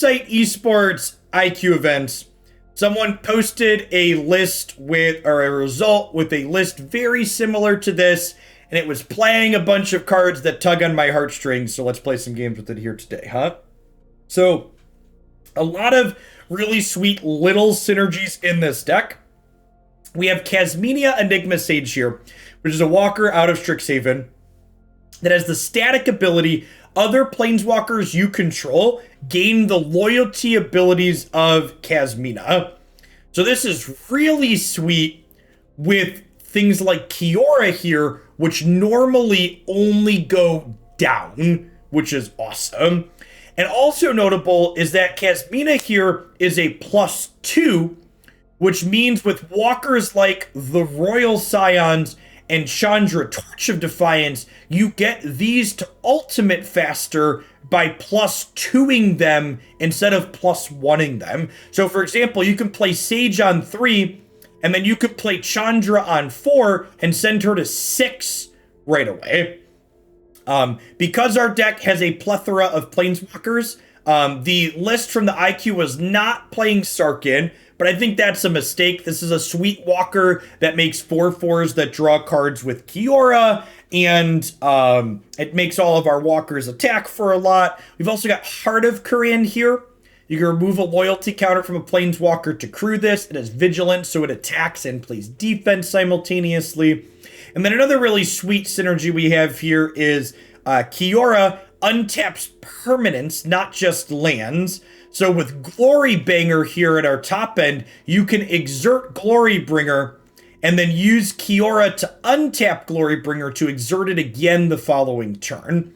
Site esports IQ events, someone posted a list with, or a result with a list very similar to this, and it was playing a bunch of cards that tug on my heartstrings, so let's play some games with it here today, huh? So, a lot of really sweet little synergies in this deck. We have Kasmina Enigma Sage here, which is a walker out of Strixhaven that has the static ability other planeswalkers you control gain the loyalty abilities of Kasmina. So this is really sweet with things like Kiora here, which normally only go down, which is awesome. And also notable is that Kasmina here is a +2, which means with walkers like the Royal Scions and Chandra, Torch of Defiance, you get these to ultimate faster by +2ing them instead of +1ing them. So for example, you can play Sage on 3, and then you could play Chandra on 4 and send her to 6 right away. Because our deck has a plethora of planeswalkers, the list from the IQ was not playing Sarkhan, but I think that's a mistake. This is a sweet walker that makes 4/4s that draw cards with Kiora, and it makes all of our walkers attack for a lot. We've also got Heart of Kiran here. You can remove a loyalty counter from a planeswalker to crew this. It has vigilance, so it attacks and plays defense simultaneously. And then another really sweet synergy we have here is Kiora untaps permanents, not just lands. So with Glorybringer here at our top end, you can exert Glorybringer and then use Kiora to untap Glorybringer to exert it again the following turn.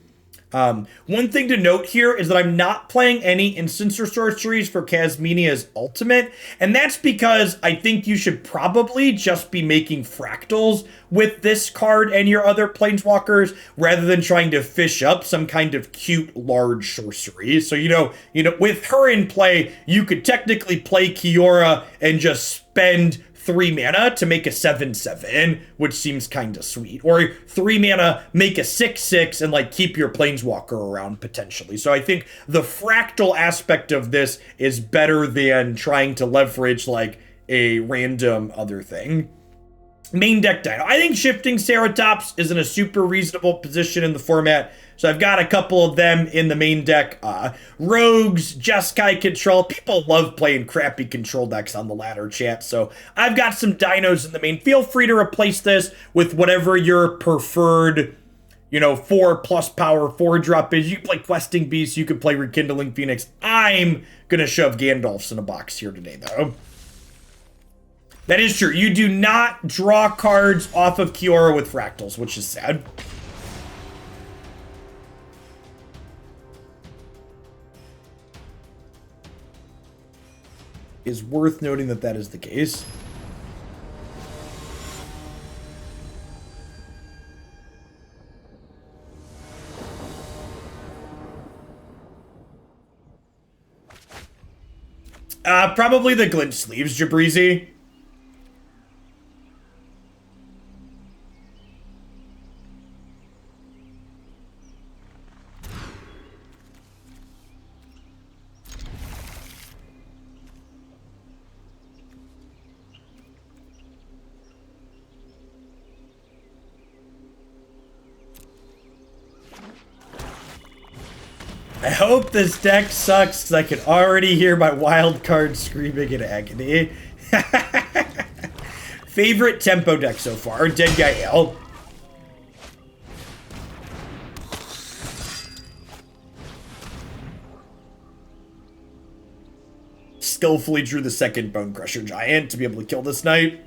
One thing to note here is that I'm not playing any instants or sorceries for Kasmina's ultimate, and that's because I think you should probably just be making fractals with this card and your other planeswalkers rather than trying to fish up some kind of cute large sorcery. So, you know, with her in play, you could technically play Kiora and just spend 3 mana to make a 7/7, which seems kind of sweet. Or 3 mana, make a 6/6, and like keep your planeswalker around potentially. So I think the fractal aspect of this is better than trying to leverage like a random other thing. Main deck dino. I think Shifting Ceratops is in a super reasonable position in the format. So I've got a couple of them in the main deck. Rogues, Jeskai control. People love playing crappy control decks on the ladder, chat. So I've got some dinos in the main. Feel free to replace this with whatever your preferred, 4+ power 4-drop is. You can play Questing Beast. You can play Rekindling Phoenix. I'm going to shove Gandalfs in a box here today, though. That is true. You do not draw cards off of Kiora with fractals, which is sad. Is worth noting that that is the case. Probably the glint sleeves, Jabrizi. I hope this deck sucks because I can already hear my wild card screaming in agony. Favorite tempo deck so far? Dead Guy L. Skillfully drew the second Bonecrusher Giant to be able to kill this knight.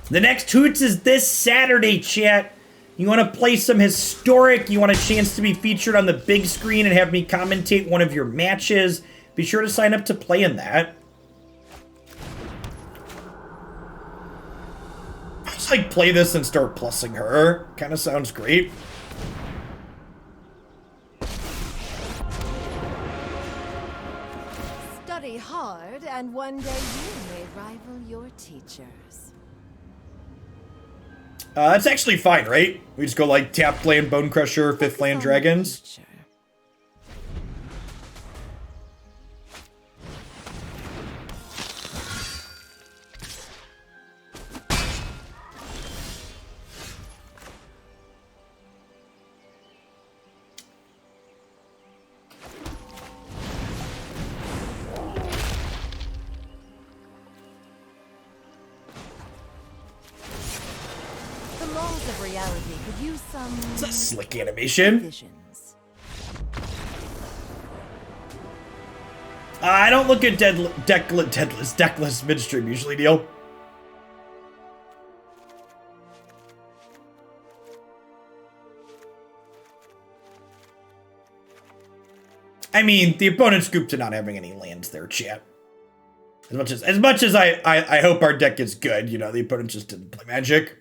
The next Hoots is this Saturday, chat. You want to play some historic, you want a chance to be featured on the big screen and have me commentate one of your matches, be sure to sign up to play in that. I'll just like play this and start plussing her. Kind of sounds great. Study hard and one day you may rival your teachers. That's actually fine, right? We just go like tapped land Bonecrusher, 5th land dragons. It's a slick animation. Visions. I don't look at deckless midstream usually, Neil. I mean, the opponent scooped to not having any lands there, chat. As much as I hope our deck is good, you know, the opponent just didn't play Magic.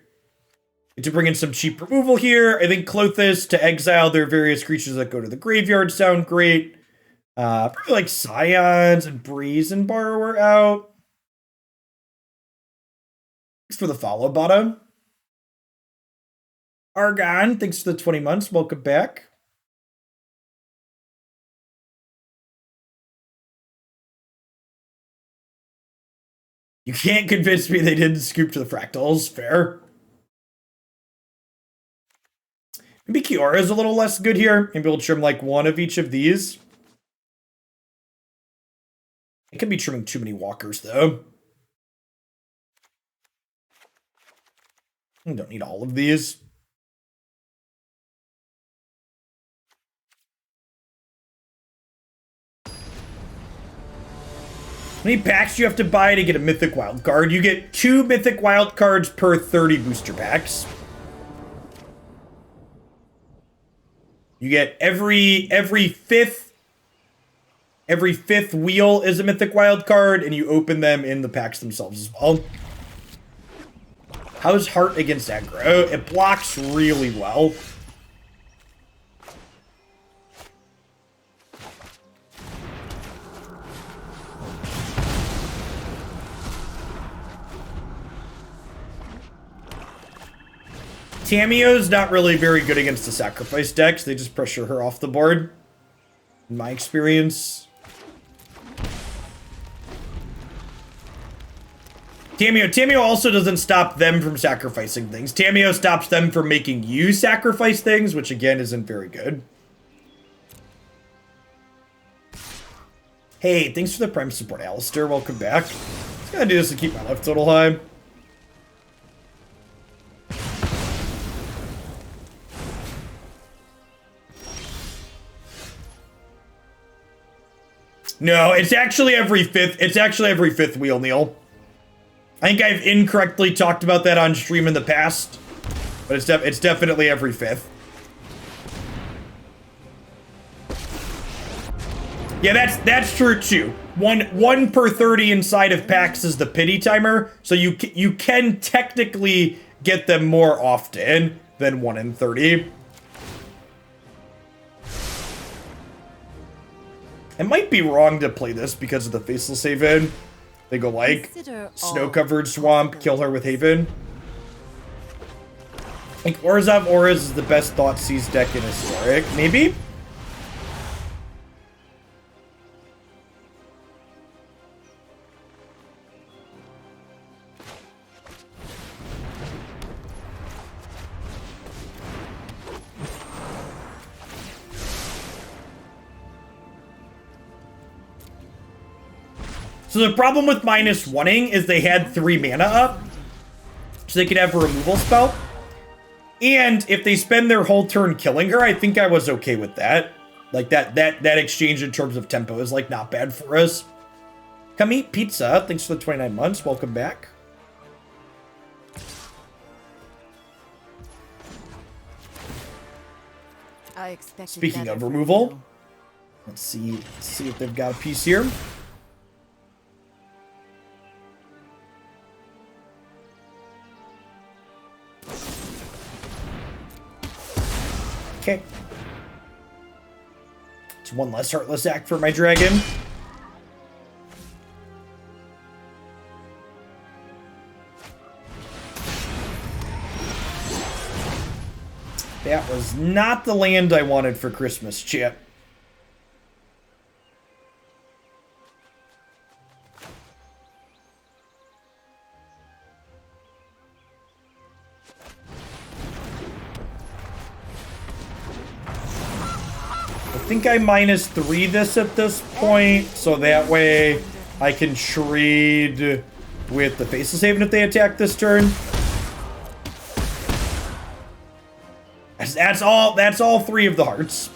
To bring in some cheap removal here. I think Klothys to exile their various creatures that go to the graveyard sound great. Probably like Scions and Brazen Borrower out. Thanks for the follow, Bottom. Argon, thanks for the 20 months. Welcome back. You can't convince me they didn't scoop to the fractals. Fair. Maybe Kiora is a little less good here. Maybe we'll trim like one of each of these. It could be trimming too many walkers, though. We don't need all of these. How many packs do you have to buy to get a Mythic Wild card? You get 2 Mythic Wild cards per 30 booster packs. You get every fifth wheel is a Mythic Wild card, and you open them in the packs themselves as well. How's Heart against aggro? It blocks really well. Tamiyo's not really very good against the sacrifice decks. They just pressure her off the board, in my experience. Tamiyo also doesn't stop them from sacrificing things. Tamiyo stops them from making you sacrifice things, which again isn't very good. Hey, thanks for the Prime support, Alistair. Welcome back. Just gotta do this to keep my life total high. No, it's actually every fifth. It's actually every 5th wheel, Neil. I think I've incorrectly talked about that on stream in the past, but it's definitely every 5th. Yeah, that's true too. One per 30 inside of packs is the pity timer, so you can technically get them more often than 1 in 30. I might be wrong to play this because of the Faceless Haven. They go like, snow-covered swamp, kill her with Haven. I think Orzhov Auras is the best Thoughtseize deck in Historic. Maybe? So the problem with -1ing is they had 3 mana up, so they could have a removal spell. And if they spend their whole turn killing her, I think I was okay with that. Like that exchange in terms of tempo is like not bad for us. Come eat pizza. Thanks for the 29 months. Welcome back. Speaking of removal, let's see if they've got a piece here. Okay. It's 1 less Heartless Act for my dragon. That was not the land I wanted for Christmas, chat. I think I -3 this at this point, so that way I can trade with the Faceless Haven if they attack this turn. That's all 3 of the hearts.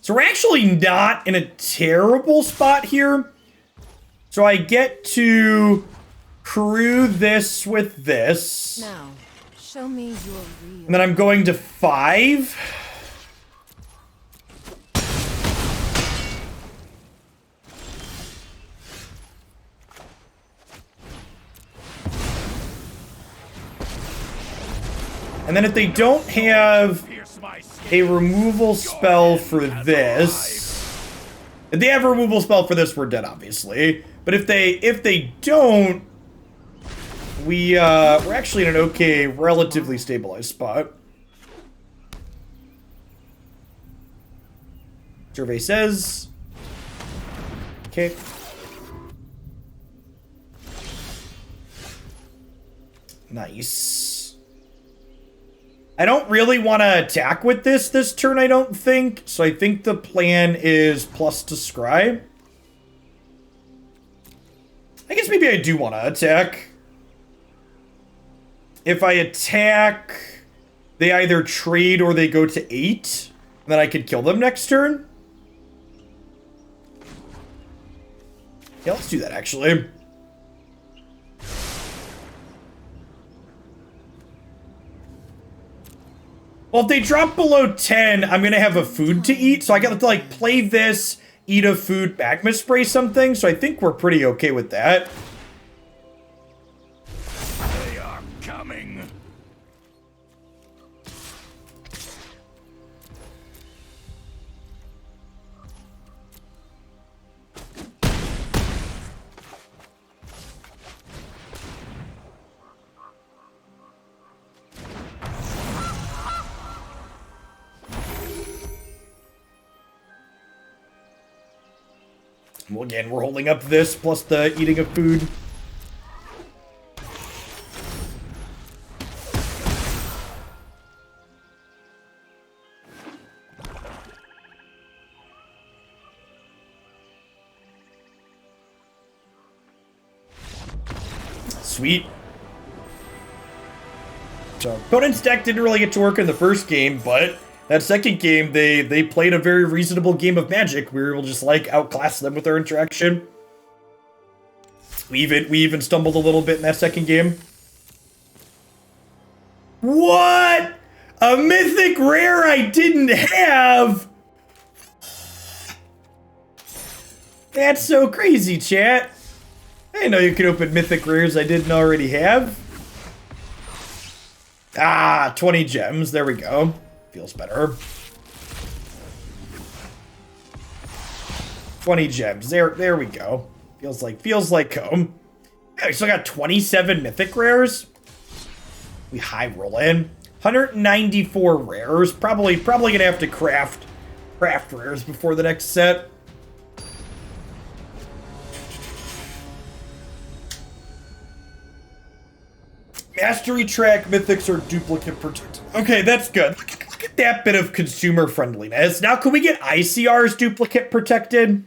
So we're actually not in a terrible spot here. So I get to crew this with this. Now, show me your real. And then I'm going to 5. And then if they don't have a removal spell for this, if they have a removal spell for this, we're dead, obviously. But if they don't, we're actually in an okay, relatively stabilized spot. Survey says. Okay. Nice. I don't really want to attack with this turn, I don't think. So I think the plan is plus to scry. I guess maybe I do want to attack. If I attack, they either trade or they go to 8. And then I could kill them next turn. Yeah, let's do that, actually. Well, if they drop below 10, I'm going to have a food to eat. So I got to, like, play this, eat a food, Magma Spray something. So I think we're pretty okay with that. They are coming. Well, again, we're holding up this plus the eating of food. Sweet. So, opponent's deck didn't really get to work in the first game, but that second game, they played a very reasonable game of Magic. We were able to just, like, outclass them with our interaction. We even stumbled a little bit in that second game. What? A mythic rare I didn't have? That's so crazy, chat. I didn't know you could open mythic rares I didn't already have. Ah, 20 gems. There we go. Feels better. 20 gems. There we go. Feels like home. Yeah, we still got 27 mythic rares. We high roll in. 194 rares. Probably gonna have to craft rares before the next set. Mastery track mythics are duplicate protected. Okay, that's good. Look at that bit of consumer friendliness. Now, could we get ICR's duplicate protected?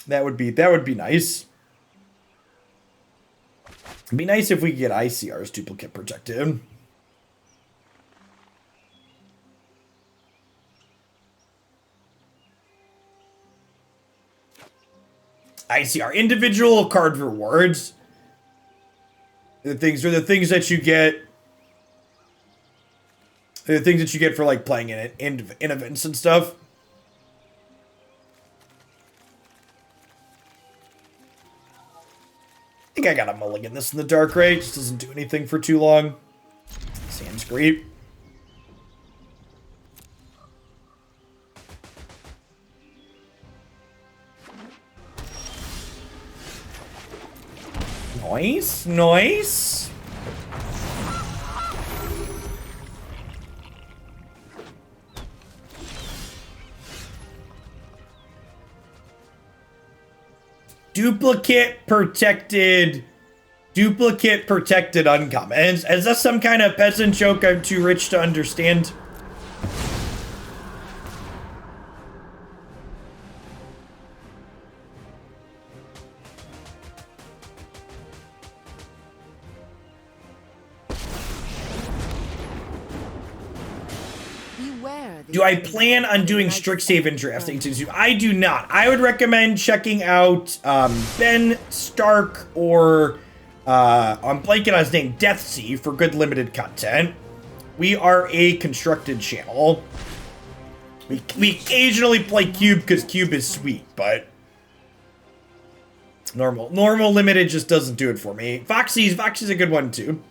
That would be nice. It'd be nice if we could get ICR's duplicate protected. ICR individual card rewards. The things that you get. The things that you get for like playing in events and stuff. think I gotta mulligan this in the dark, right? Just doesn't do anything for too long. Sand's great. Nice, nice. Duplicate protected uncommon. Is that some kind of peasant joke I'm too rich to understand? Do I plan on doing Strixhaven drafting? I do not. I would recommend checking out Ben Stark or I'm blanking on his name, Deathsea, for good limited content. We are a constructed channel. We occasionally play Cube because Cube is sweet, but normal limited just doesn't do it for me. Foxy's a good one too.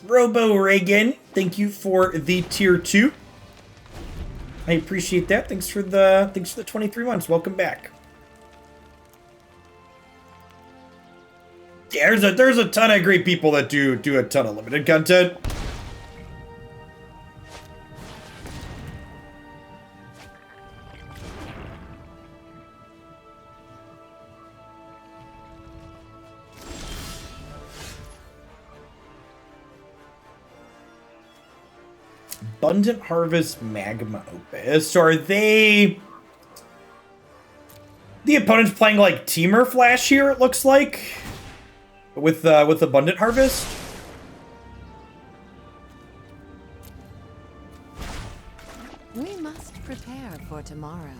Robo Reagan, thank you for the tier 2. I appreciate that. Thanks for the 23 months. Welcome back. Yeah, there's a ton of great people that do a ton of limited content. Abundant Harvest Magma Opus. So are they... The opponent's playing like Temur Flash here, it looks like. With Abundant Harvest. We must prepare for tomorrow.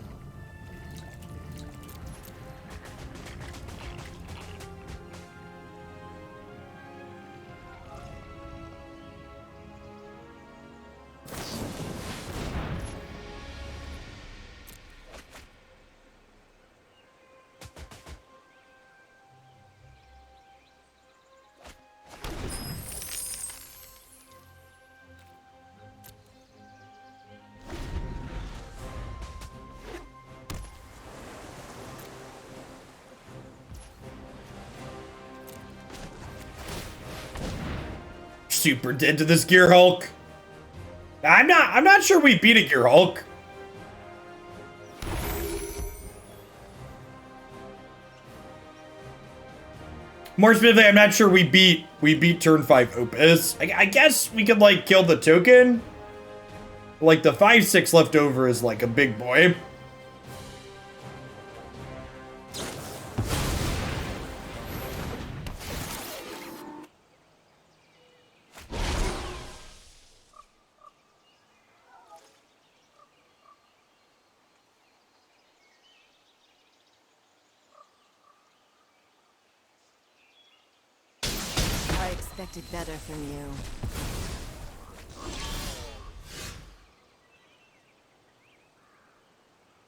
Super dead to this Gear Hulk. I'm not sure we beat a Gear Hulk. More specifically, I'm not sure we beat turn 5 Opus. I guess we could like kill the token. Like the 5/6 left over is like a big boy. Expected better from you.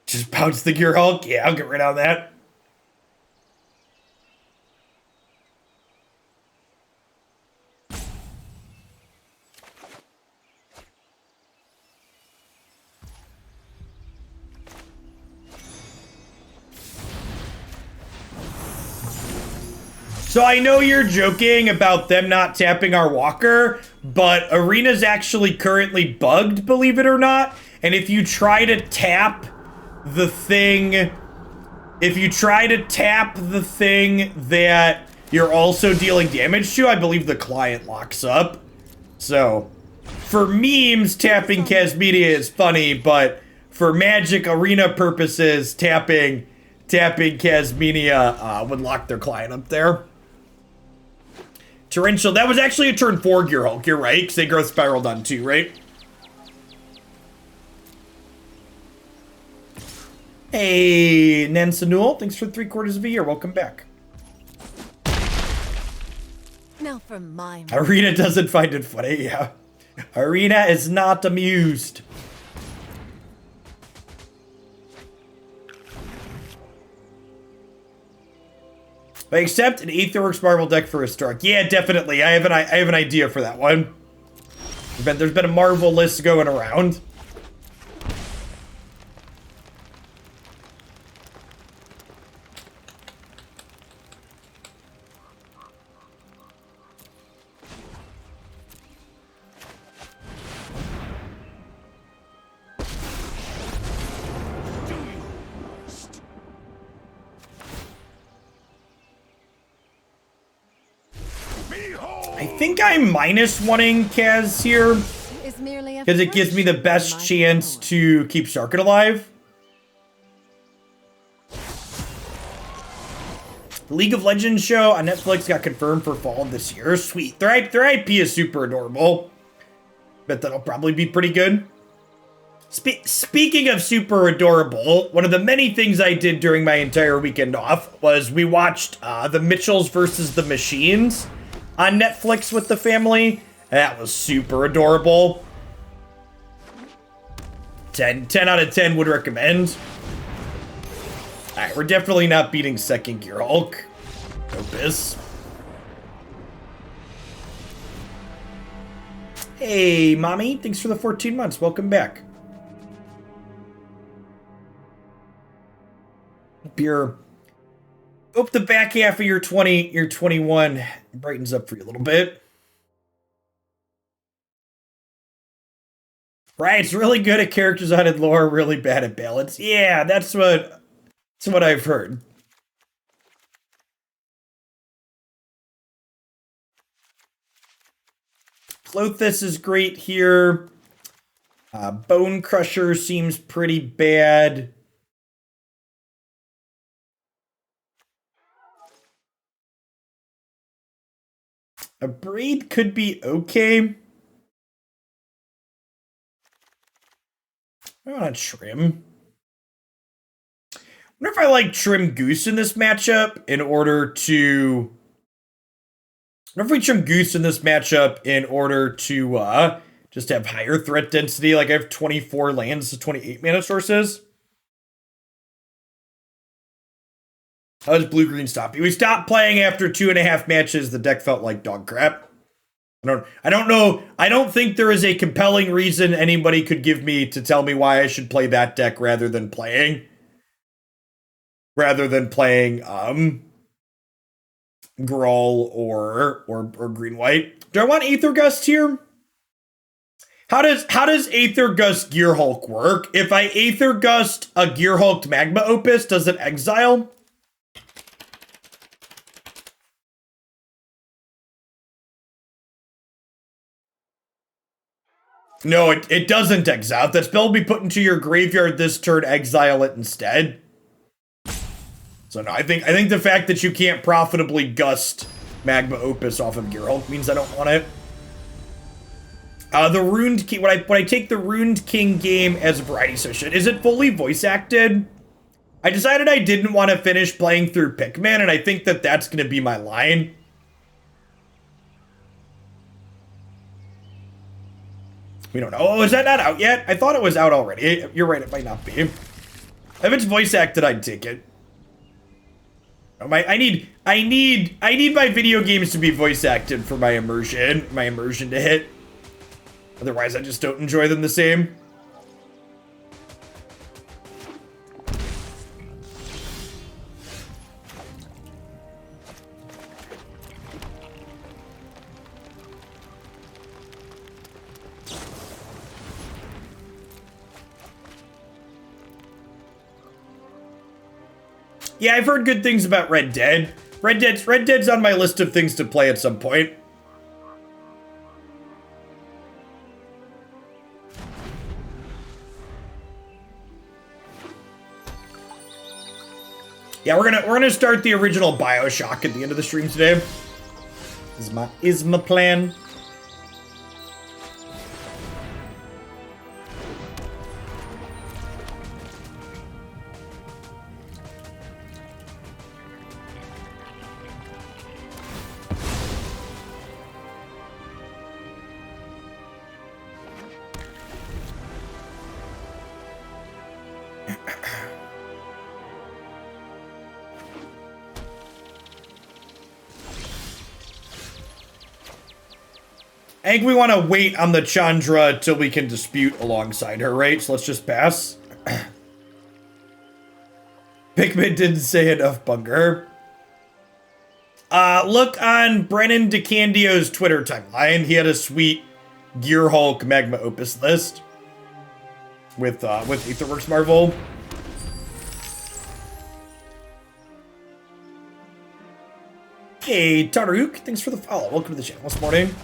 Just bounce the Gear Hulk? Yeah, I'll get rid of that. So I know you're joking about them not tapping our walker, but Arena's actually currently bugged, believe it or not. And if you try to tap the thing, that you're also dealing damage to, I believe the client locks up. So for memes, tapping Kasmina is funny, but for Magic Arena purposes, tapping Kasmina would lock their client up there. Torrential, that was actually a turn 4 Gear Hulk, you're right, because they growth spiraled on 2, right? Hey, Nansanul, thanks for 3/4 of a year, welcome back. Now for my... Arena doesn't find it funny, yeah. Arena is not amused. I accept an Aetherworks Marble deck for a start. Yeah, definitely. I have an idea for that one. There's been a Marvel list going around. I think I'm minus wanting Kaz here because it gives me the best chance to keep Sarkhan alive. The League of Legends show on Netflix got confirmed for fall of this year. Sweet. Their IP is super adorable. Bet that'll probably be pretty good. Speaking of super adorable, one of the many things I did during my entire weekend off was we watched The Mitchells versus the Machines on Netflix with the family. That was super adorable. 10 out of 10 would recommend. Alright, we're definitely not beating second gear Hulk. Opus. Hey, mommy. Thanks for the 14 months. Welcome back. Hope the back half of your 21 brightens up for you a little bit. Right, it's really good at character design and lore, really bad at balance. Yeah, that's what I've heard. Klothys is great here. Bonecrusher seems pretty bad. Abrade could be okay. I want to trim. I wonder if I like trim Goose in this matchup in order to... What if we trim Goose in this matchup in order to just have higher threat density? Like I have 24 lands to 28 mana sources. How does blue-green stop you? We stopped playing after 2.5 matches. The deck felt like dog crap. I don't know. I don't think there is a compelling reason anybody could give me to tell me why I should play that deck rather than playing Grawl or green-white. Do I want Aether Gust here? How does Aether Gust Gear Hulk work? If I Aether Gust a Gear Hulked Magma Opus, does it exile? No, it doesn't exile. If that spell will be put into your graveyard this turn, exile it instead. So no, I think the fact that you can't profitably gust Magma Opus off of Gear Hulk means I don't want it. The Ruined King, when I take the Ruined King game as a variety session, is it fully voice acted? I decided I didn't want to finish playing through Pikmin, and I think that that's going to be my line. We don't know. Oh, is that not out yet? I thought it was out already. You're right, it might not be. If it's voice acted, I'd take it. I need my video games to be voice acted for my immersion to hit. Otherwise, I just don't enjoy them the same. Yeah, I've heard good things about Red Dead. Red Dead's on my list of things to play at some point. Yeah, we're gonna start the original BioShock at the end of the stream today. Is my plan. I think we want to wait on the Chandra till we can dispute alongside her, right? So let's just pass. Pikmin didn't say enough, Bunger. Look on Brennan DeCandio's Twitter timeline. He had a sweet Gear Hulk Magma Opus list with Aetherworks Marvel. Hey, Taruk, thanks for the follow. Welcome to the channel this morning.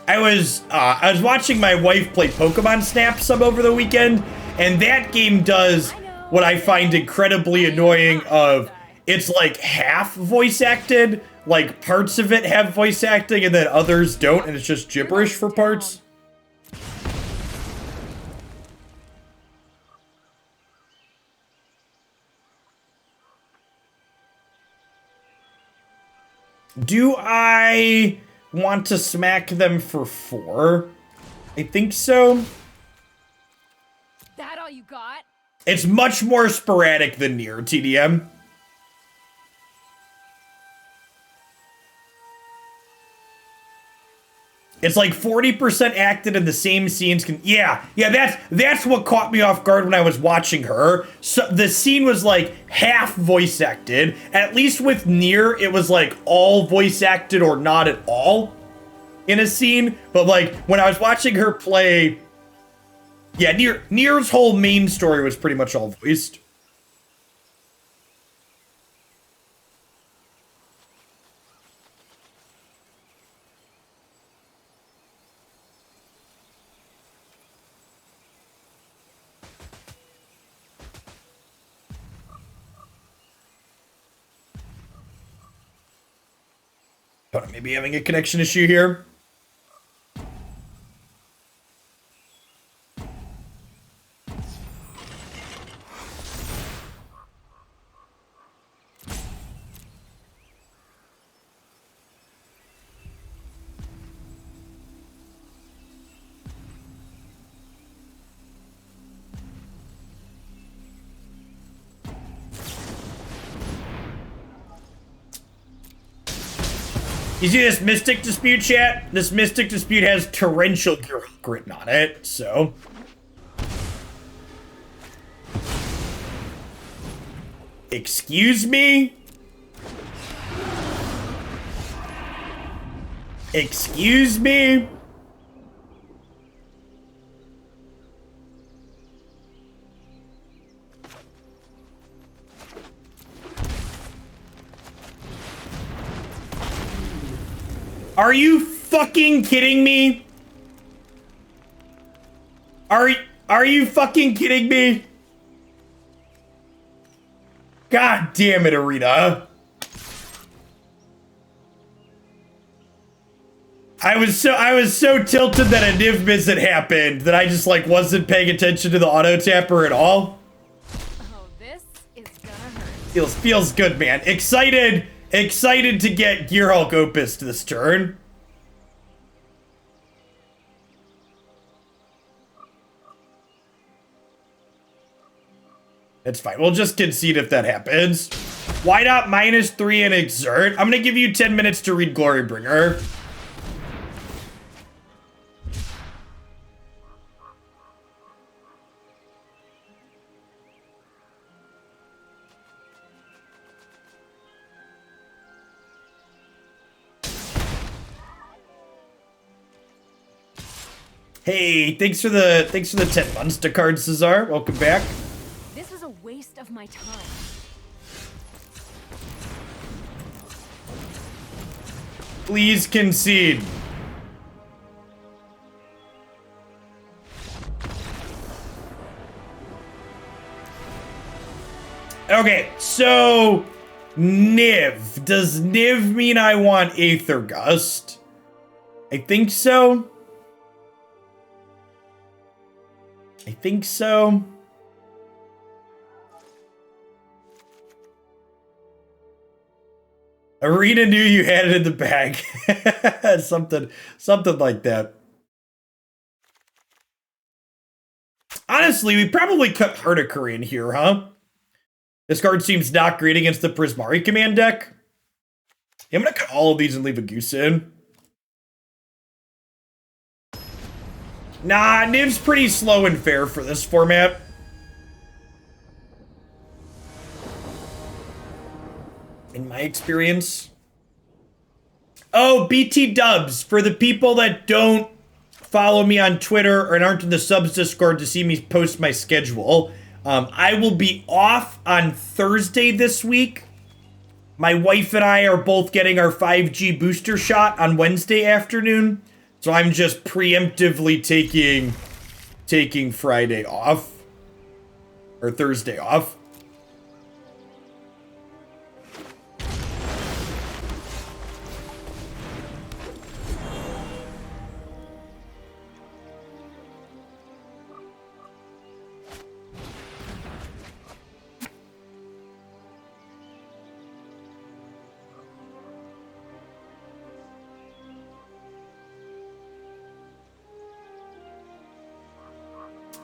I was watching my wife play Pokemon Snap some over the weekend, and that game does what I find incredibly annoying of, it's like half voice acted, like parts of it have voice acting and then others don't, and it's just gibberish for parts. Do I want to smack them for 4? I think so. That all you got? It's much more sporadic than Nier, TDM. It's like 40% acted in the same scenes. Yeah, that's what caught me off guard when I was watching her. So the scene was like half voice acted. At least with Nier, it was like all voice acted or not at all in a scene. But like when I was watching her play, yeah, Nier's whole main story was pretty much all voiced. Maybe having a connection issue here. You see this Mystic Dispute, chat? This Mystic Dispute has torrential gear written on it, so. Excuse me? Excuse me? Are you fucking kidding me? Are you fucking kidding me? God damn it, Arena. I was so tilted that a Niv miss had happened that I just like wasn't paying attention to the auto tapper at all. Oh, this is gonna hurt. Feels good, man. Excited to get Gear Hulk Opus this turn. It's fine. We'll just concede if that happens. Why not -3 and Exert? I'm gonna give you 10 minutes to read Glorybringer. Hey, thanks for the 10 months to card, Cesar. Welcome back. This is a waste of my time. Please concede. Okay, so Niv. Does Niv mean I want Aether Gust? I think so. I think so. Arena knew you had it in the bag. something like that. Honestly, we probably cut Heart of Kiran here, huh? This card seems not great against the Prismari command deck. I'm gonna cut all of these and leave a Goose in. Nah, Niv's pretty slow and fair for this format. In my experience. Oh, BT dubs. For the people that don't follow me on Twitter and aren't in the subs Discord to see me post my schedule, I will be off on Thursday this week. My wife and I are both getting our 5G booster shot on Wednesday afternoon. So I'm just preemptively taking Friday off. Or Thursday off.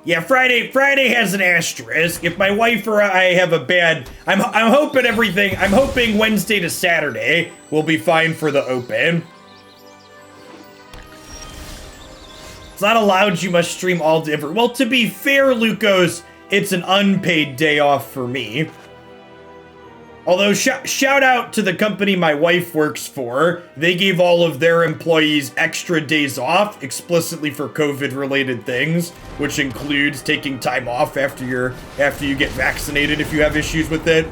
Yeah, Friday has an asterisk. If my wife or I have a bad, I'm hoping Wednesday to Saturday will be fine for the open. It's not allowed, you must stream all day. Well, to be fair, Lucos, it's an unpaid day off for me. Although, shout out to the company my wife works for. They gave all of their employees extra days off explicitly for COVID-related things, which includes taking time off after you get vaccinated if you have issues with it.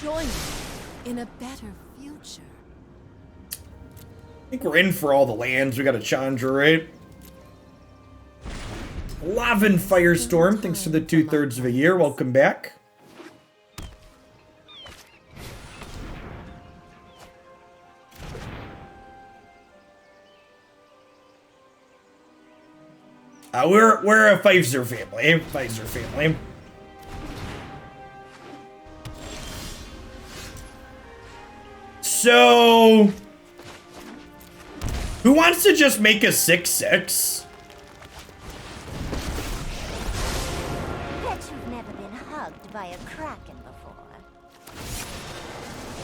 Join me in a better future. I think we're in for all the lands. We got a Chandra, right? Lavin Firestorm, thanks for the 2/3 of a year. Welcome back. We're a Pfizer family. So, who wants to just make a 6/6? Bet you've never been hugged by a kraken before.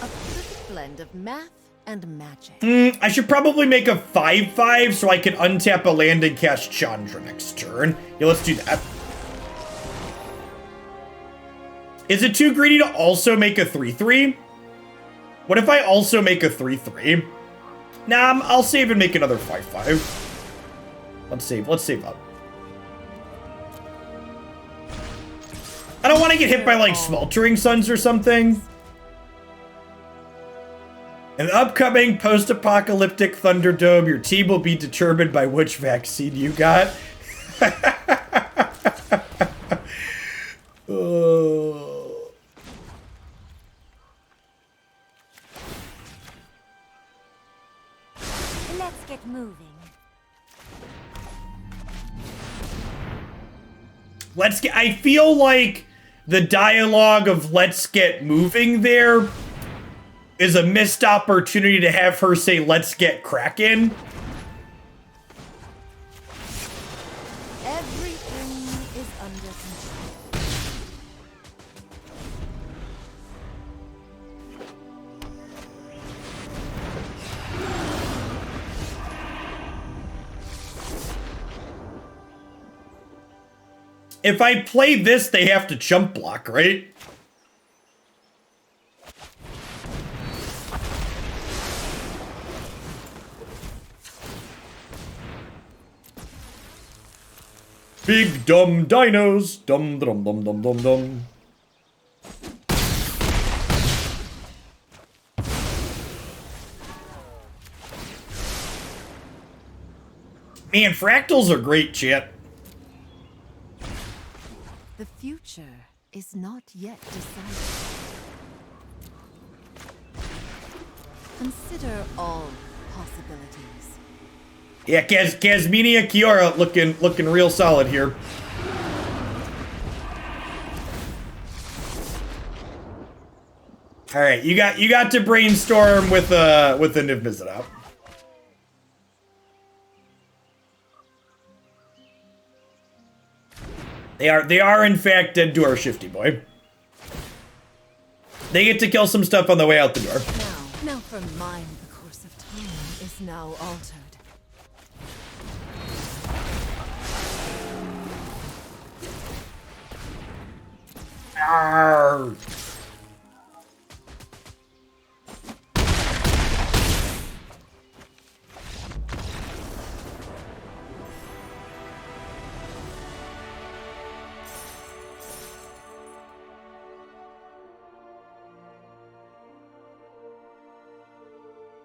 A perfect blend of math and magic. I should probably make a 5/5 so I can untap a land and cast Chandra next turn. Yeah, let's do that. Is it too greedy to also make a 3/3? What if I also make a 3/3? Nah, I'll save and make another 5/5. Let's save up. I don't want to get hit by like Sweltering Suns or something. In the upcoming post-apocalyptic Thunderdome, your team will be determined by which vaccine you got. Oh. Let's get moving. I feel like the dialogue of let's get moving there is a missed opportunity to have her say, let's get crackin'. Everything is under control. If I play this, they have to chump block, right? Big dumb dinos. Dum dum dum dum dum dum. Man, fractals are great, chat. The future is not yet decided. Consider all possibilities. Yeah, Kasmina Kiora looking real solid here. All right, you got to brainstorm with the Niv Mizzet out. They are in fact dead to our Shifty boy. They get to kill some stuff on the way out the door. Now for mine, the course of time is now altered. Arrgh.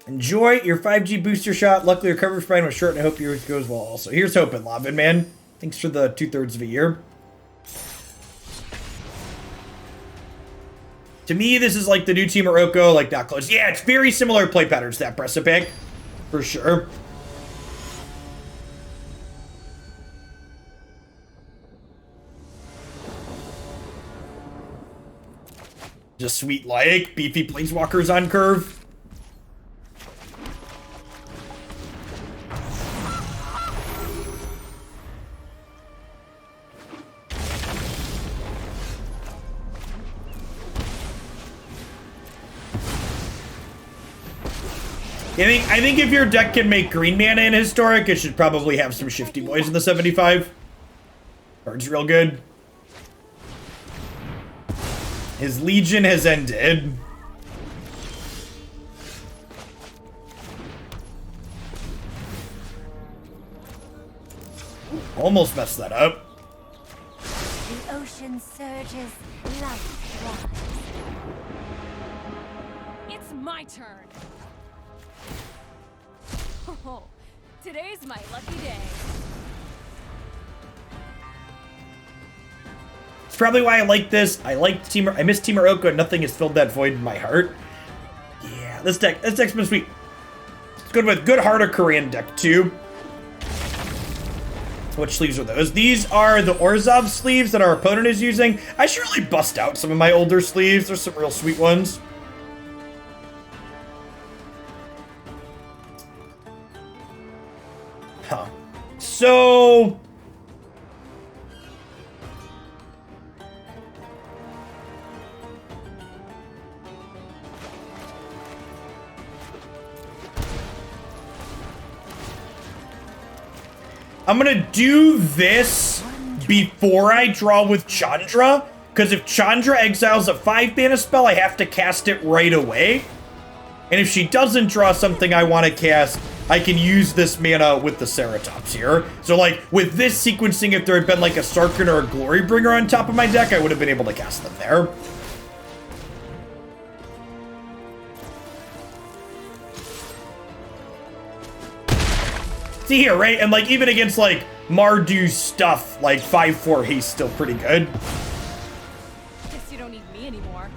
Enjoy your 5G booster shot. Luckily, your coverage fine was short, and I hope yours goes well also. Here's hoping, Lobbin, man. Thanks for the 2/3 of a year. To me, this is like the new Team Morocco, like not close. Yeah, it's very similar play patterns to that Precipic, for sure. Just sweet like beefy planeswalkers on curve. I think if your deck can make green mana in Historic, it should probably have some Shifty Boys in the 75. Card's real good. His Legion has ended. Almost messed that up. The ocean surges, life rise. It's my turn. Oh, today's my lucky day. It's probably why I like this. I miss Team Morocco, and nothing has filled that void in my heart. Yeah, this deck's been sweet. It's good with good Heart of Kiran deck too. What sleeves are those? These are the Orzhov sleeves that our opponent is using. I should really bust out some of my older sleeves. There's some real sweet ones. Huh. So... I'm gonna do this before I draw with Chandra, because if Chandra exiles a 5-mana spell, I have to cast it right away. And if she doesn't draw something I want to cast, I can use this mana with the Ceratops here. So, like, with this sequencing, if there had been, like, a Sarkhan or a Glorybringer on top of my deck, I would have been able to cast them there. See here, right? And, like, even against, like, Marduk's stuff, like, 5/4 haste still pretty good. Guess you don't need me anymore.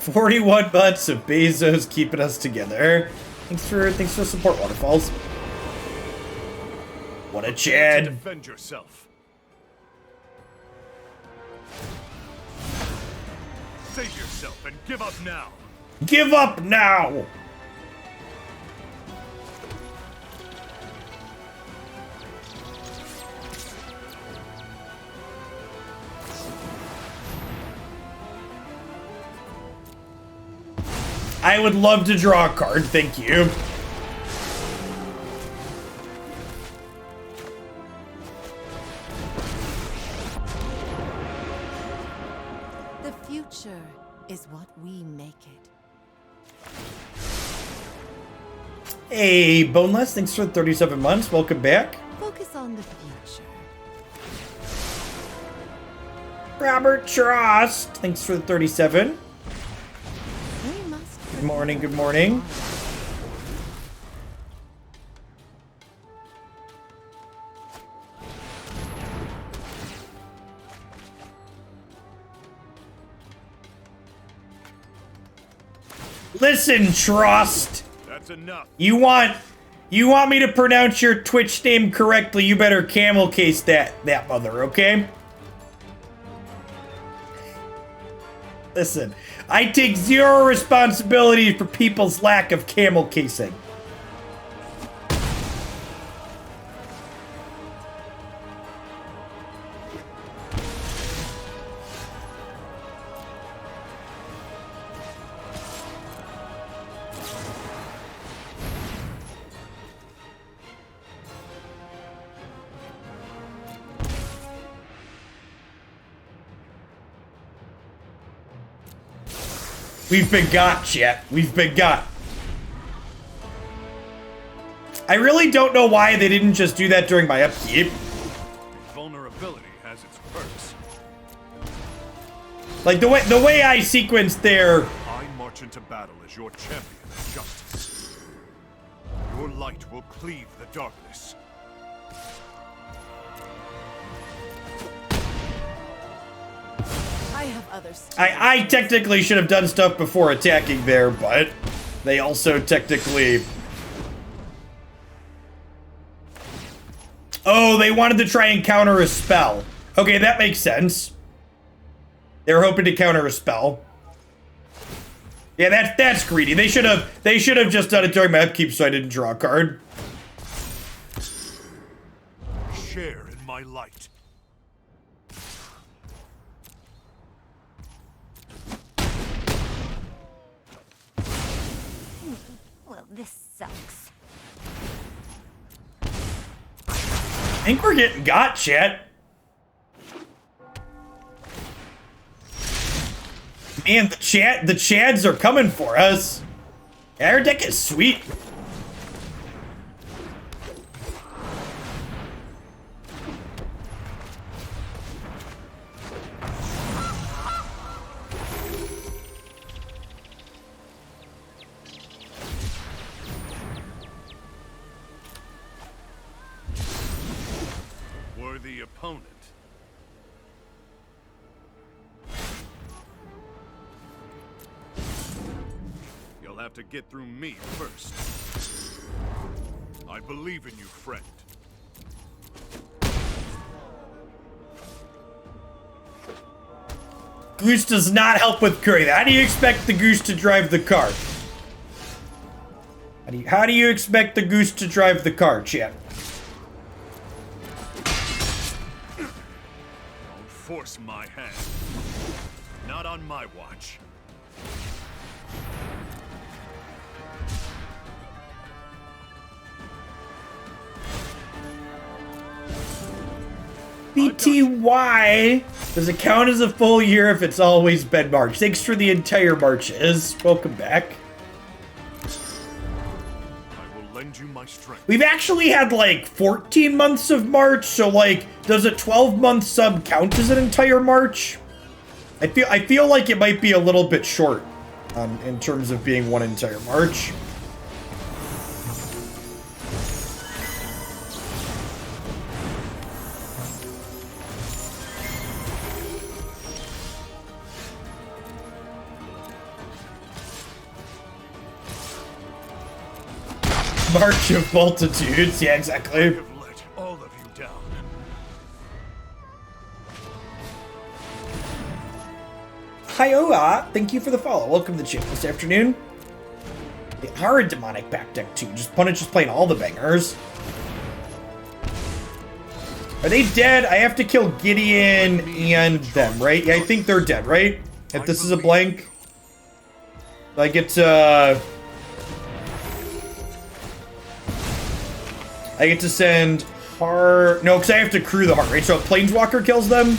$41 months of Bezos keeping us together. Thanks for the support, Waterfalls. What a Chad. Defend yourself. Save yourself and give up now. Give up now. I would love to draw a card, thank you. The future is what we make it. Hey, Boneless, thanks for the 37 months. Welcome back. Focus on the future. Robert Trost, thanks for the 37. We must Good morning, good morning. Listen, Trost. That's enough. You want me to pronounce your Twitch name correctly, you better camel case that mother, okay? Listen, I take zero responsibility for people's lack of camel casing. We've been got, chat. We've been got. I really don't know why they didn't just do that during my upkeep. Vulnerability has its perks. Like the way I sequenced there. I march into battle as your champion of justice. Your light will cleave the darkness. I have others. I technically should have done stuff before attacking there, but they also technically... Oh, they wanted to try and counter a spell. Okay, that makes sense. They were hoping to counter a spell. Yeah, that's greedy. They should have just done it during my upkeep so I didn't draw a card. Share in my light. Well, this sucks. I think we're getting got, chat. Man, the Chads are coming for us. Our deck is sweet. Worthy opponent. You'll have to get through me first. I believe in you, friend. Goose does not help with curry. How do you expect the goose to drive the car? How do you expect the goose to drive the car, chat? Don't force my hand. Not on my watch. BTY. Does it count as a full year if it's always been March? Thanks for the entire Marches. Welcome back. I will lend you my strength. We've actually had like 14 months of March, so like, does a 12-month sub count as an entire March? I feel like it might be a little bit short in terms of being one entire March. March of Multitudes, yeah, I exactly. have let all of you down. Hi-oa, thank you for the follow. Welcome to the channel this afternoon. They are a demonic back deck too. Punch is playing all the bangers. Are they dead? I have to kill Gideon and them, right? Yeah, I think they're dead, right? If this is a blank. Like it's I get to send Heart... No, because I have to crew the Heart, right? So if Planeswalker kills them...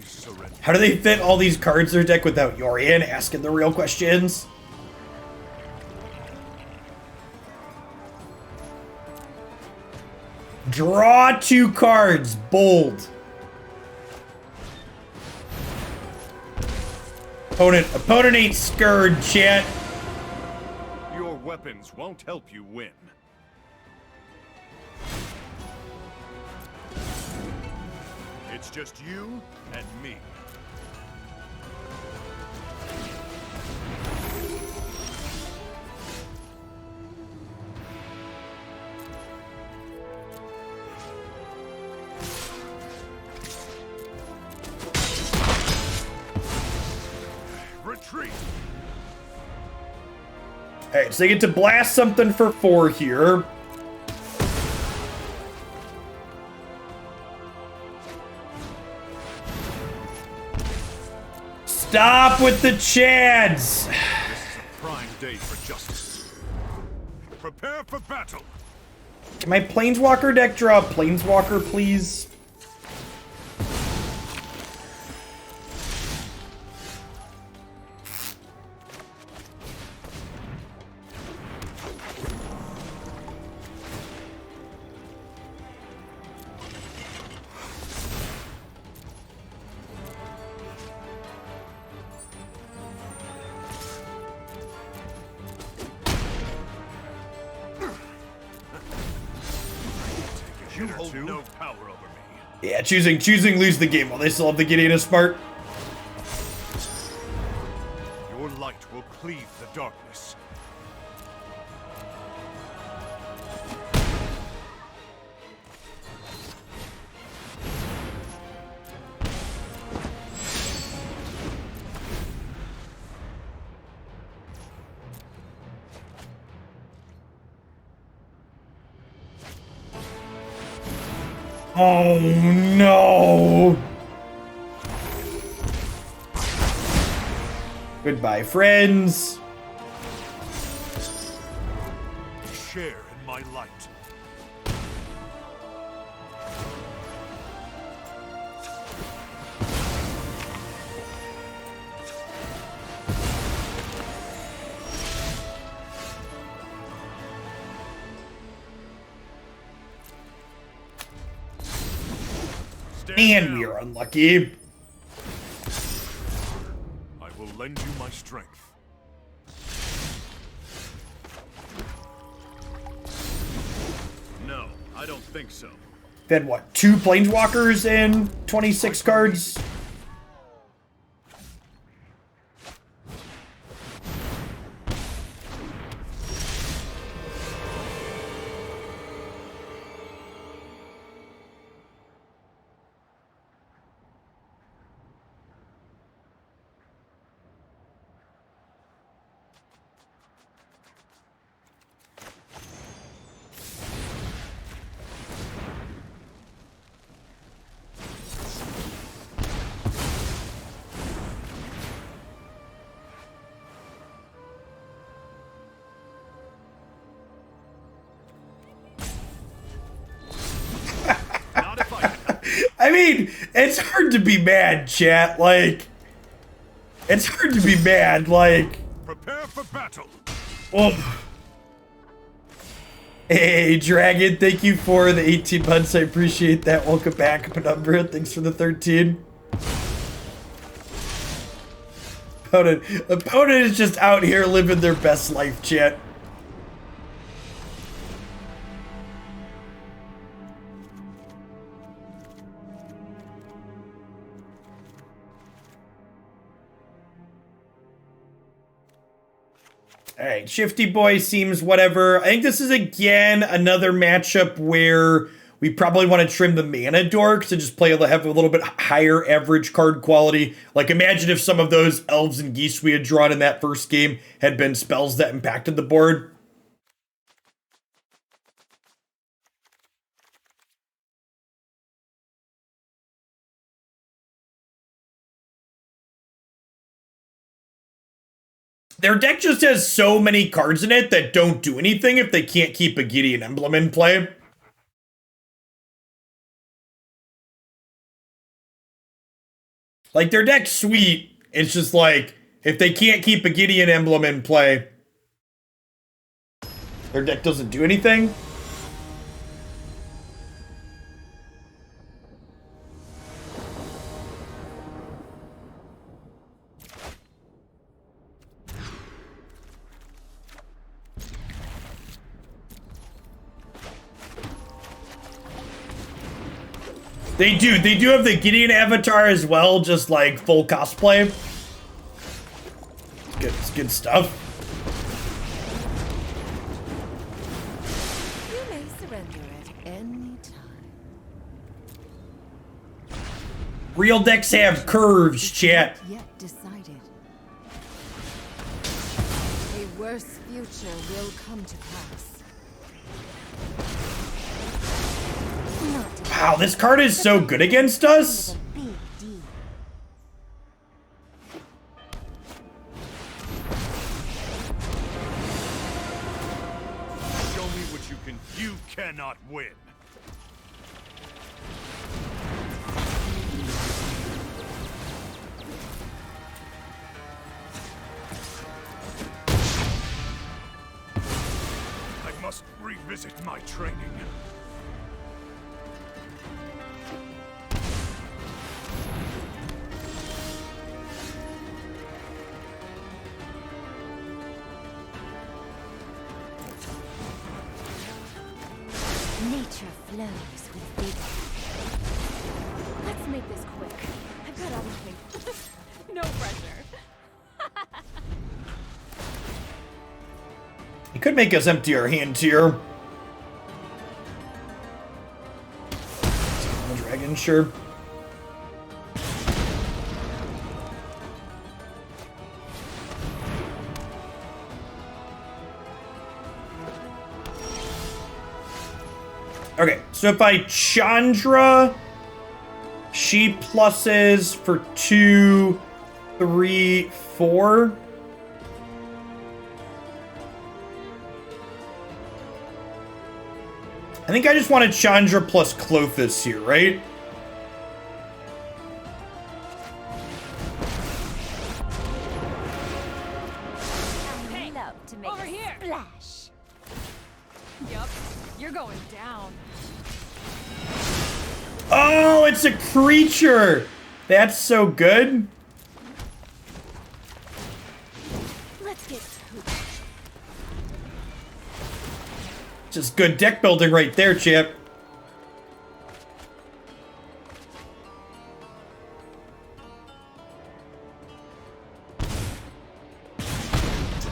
Please surrender. How do they fit all these cards in their deck without Yorian asking the real questions? Draw 2 cards. Bold. Opponent ain't scared, chat. Your weapons won't help you win. It's just you and me. Retreat. Alright, so they get to blast something for 4 here. Stop with the chads! This is a prime day for justice. Prepare for battle. Can my Planeswalker deck draw a Planeswalker, please? You hold no power over me. Yeah, choosing lose the game while they still have the Gideon as smart. Your light will cleave the darkness. Oh no! Goodbye, friends. Share in my light. And we are unlucky. I will lend you my strength. No, I don't think so. Then what, 2 Planeswalkers and 26 cards? I mean, it's hard to be mad, chat. Like, it's hard to be mad. Like, Prepare for battle. oh. Hey, Dragon, thank you for the 18 months. I appreciate that. Welcome back, Penumbra. Thanks for the 13. Opponent is just out here living their best life, chat. Alright, Shifty Boy seems whatever. I think this is, again, another matchup where we probably want to trim the mana dorks and just have a little bit higher average card quality. Like, imagine if some of those elves and geese we had drawn in that first game had been spells that impacted the board. Their deck just has so many cards in it that don't do anything if they can't keep a Gideon Emblem in play. Like, their deck's sweet. It's just like, if they can't keep a Gideon emblem in play, their deck doesn't do anything. They do have the Gideon avatar as well, just like full cosplay. It's good stuff. You may surrender at any time. Real decks have curves, chat. Yet decided. A worse future will come to pass. Wow, this card is so good against us. Big deal. Show me what you can. You cannot win. I must revisit my training. Nature flows with vigor. Let's make this quick. I've got other things. No pressure. He could make us empty our hand here. Dragon, sure. Okay, so if I Chandra, she pluses for 2, 3, 4. I think I just wanted Chandra plus Klothys here, right? Hey, Love to make over a here. splash. Yup, you're going down. Oh, it's a creature! That's so good. Let's get to it. Just good deck building right there, Chip.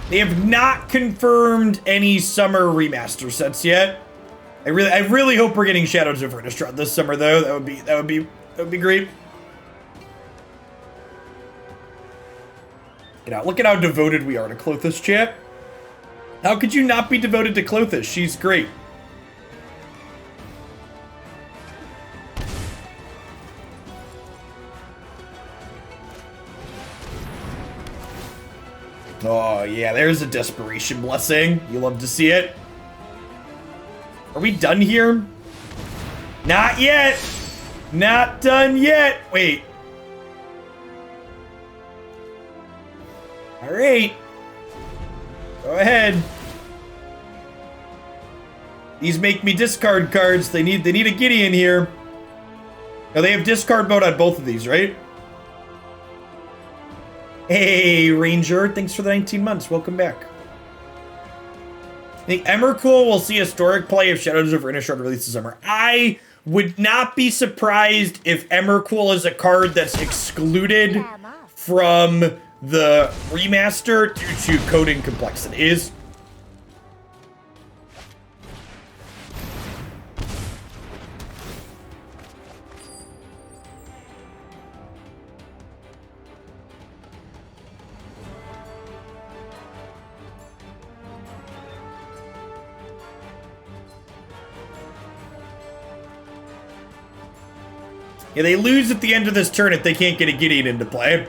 They have not confirmed any summer remaster sets yet. I really hope we're getting Shadows of Innistrad this summer, though. That would be great. Look at how devoted we are to Klothys, chat. How could you not be devoted to Klothys? She's great. Oh, yeah, there's a Desperation Blessing. You love to see it. Are we done here? Not yet. Not done yet. Wait. All right. Go ahead. These make me discard cards. They need a Gideon here. Now they have discard mode on both of these, right? Hey, Ranger. Thanks for the 19 months. Welcome back. I think Emrakul will see historic play if Shadows of Innistrad releases summer. I would not be surprised if Emrakul is a card that's excluded from the remaster due to coding complexities. Yeah, they lose at the end of this turn if they can't get a Gideon into play.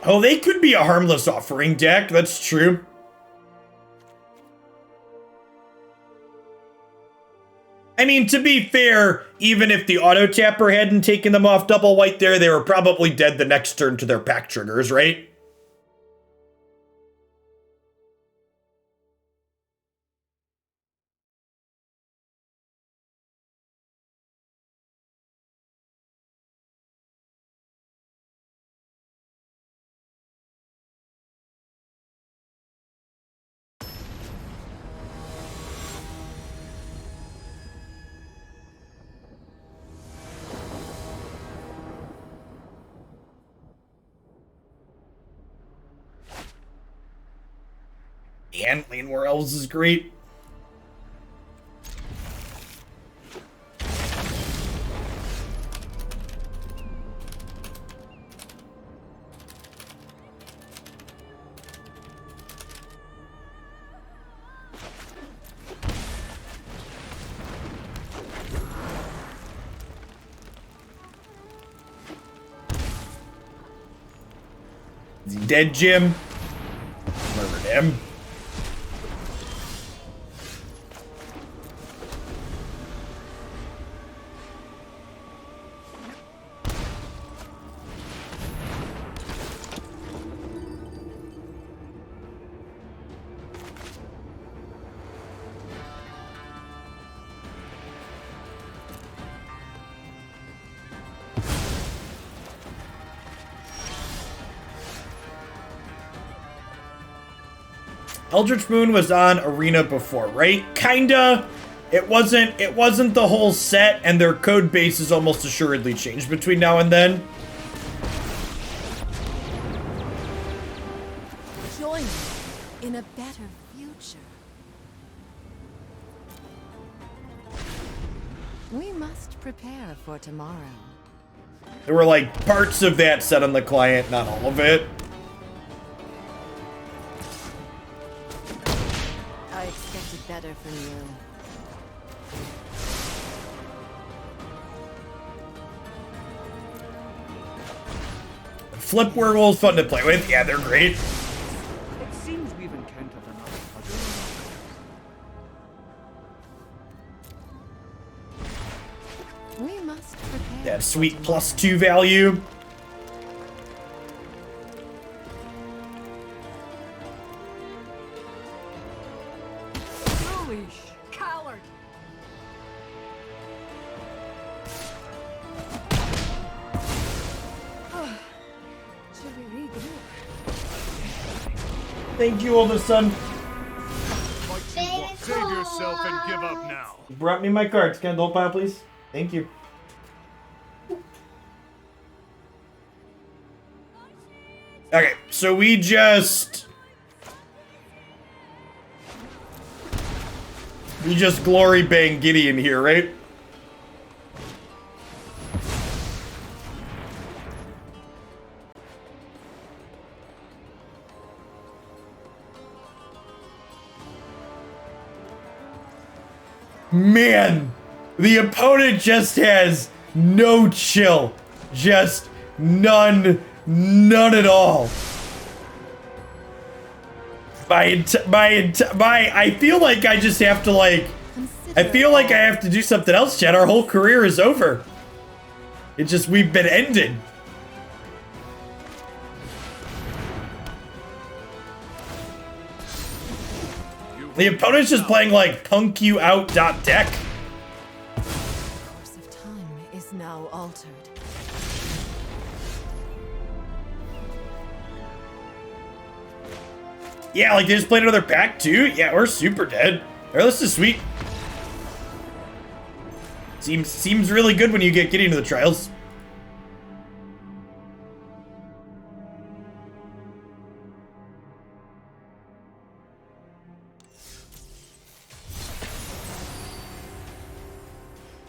Oh, they could be a harmless offering deck. That's true. I mean, to be fair, even if the auto tapper hadn't taken them off double white there, they were probably dead the next turn to their pack triggers, right? And Llanowar Elves is great. Is he dead, Jim? Murdered him. Eldritch Moon was on Arena before, right? Kinda. It wasn't the whole set, and their code base is almost assuredly changed between now and then. Join me in a better future. We must prepare for tomorrow. There were like parts of that set on the client, not all of it. I expected better from you. Flip werewolves fun to play with. Yeah, they're great. It seems we've encountered another puzzle. We must prepare. That sweet +2 value. Foolish coward. Should we regroup? Thank you, oldest son. Save yourself and give up now. You brought me my cards. Can I don't pile, please? Thank you. Okay, so we just glory bang Gideon here, right? Man, the opponent just has no chill. Just none at all. I feel like I just have to I feel like I have to do something else, Chad. Our whole career is over. It's just, we've been ended. The opponent's just playing like punk you out deck. The course of time is now altered. Yeah, like they just played another pack too? Yeah, we're super dead. Alright, this is sweet. Seems really good when you get into the trials.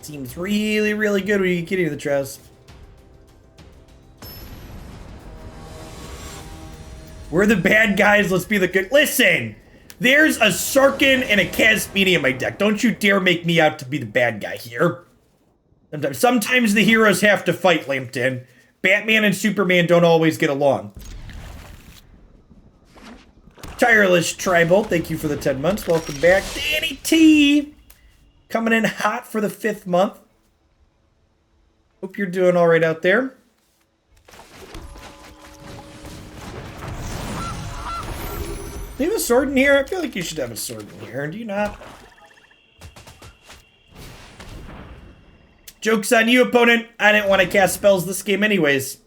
Seems really, really good when you get into the trials. We're the bad guys, let's be the good. Listen, there's a Sarkhan and a Kasmina in my deck. Don't you dare make me out to be the bad guy here. Sometimes the heroes have to fight, Lampton. Batman and Superman don't always get along. Tireless Tribal, thank you for the 10 months. Welcome back. Danny T. Coming in hot for the 5th month. Hope you're doing all right out there. Do you have a sword in here? I feel like you should have a sword in here. Do you not? Joke's on you, opponent. I didn't want to cast spells this game anyways.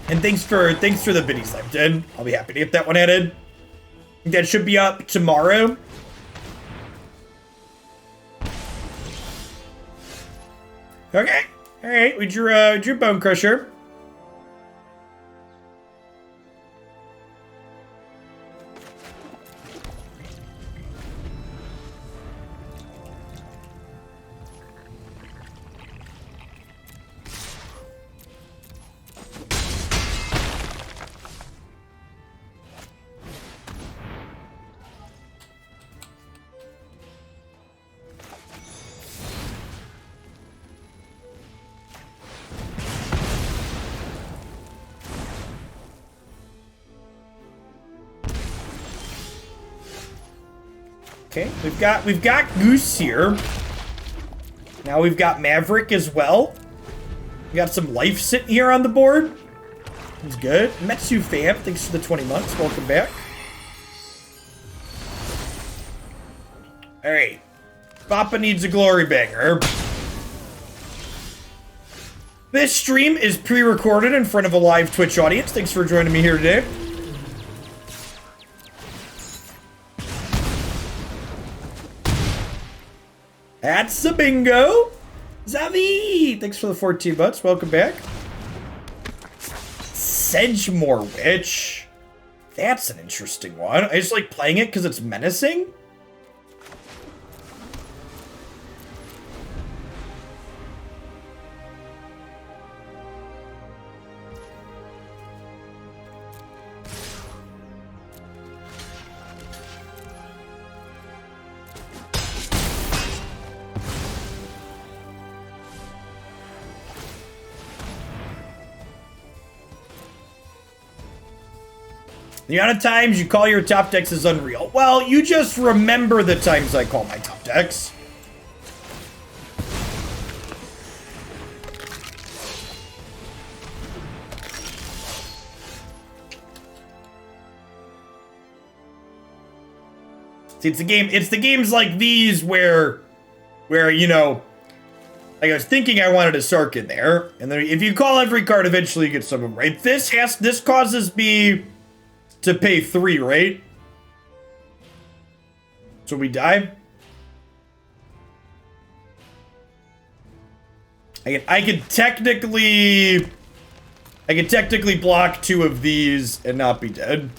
And thanks for the biddies I've done. I'll be happy to get that one added. That should be up tomorrow. Okay. Alright, we drew Bonecrusher. Okay, we've got Goose here. Now we've got Maverick as well. We got some life sitting here on the board. That's good. Metsu Fam, thanks for the 20 months. Welcome back. Alright. Papa needs a Glorybringer. This stream is pre-recorded in front of a live Twitch audience. Thanks for joining me here today. That's a bingo. Zavi, thanks for the 14 months. Welcome back. Sedgemoor Witch. That's an interesting one. I just like playing it because it's menacing. The amount of times you call your top decks is unreal. Well, you just remember the times I call my top decks. See, it's the games like these where you know, like I was thinking I wanted a Sarkhan there, and then if you call every card, eventually you get some of them right. This causes me to pay 3, right? So we die. I could technically block 2 of these and not be dead.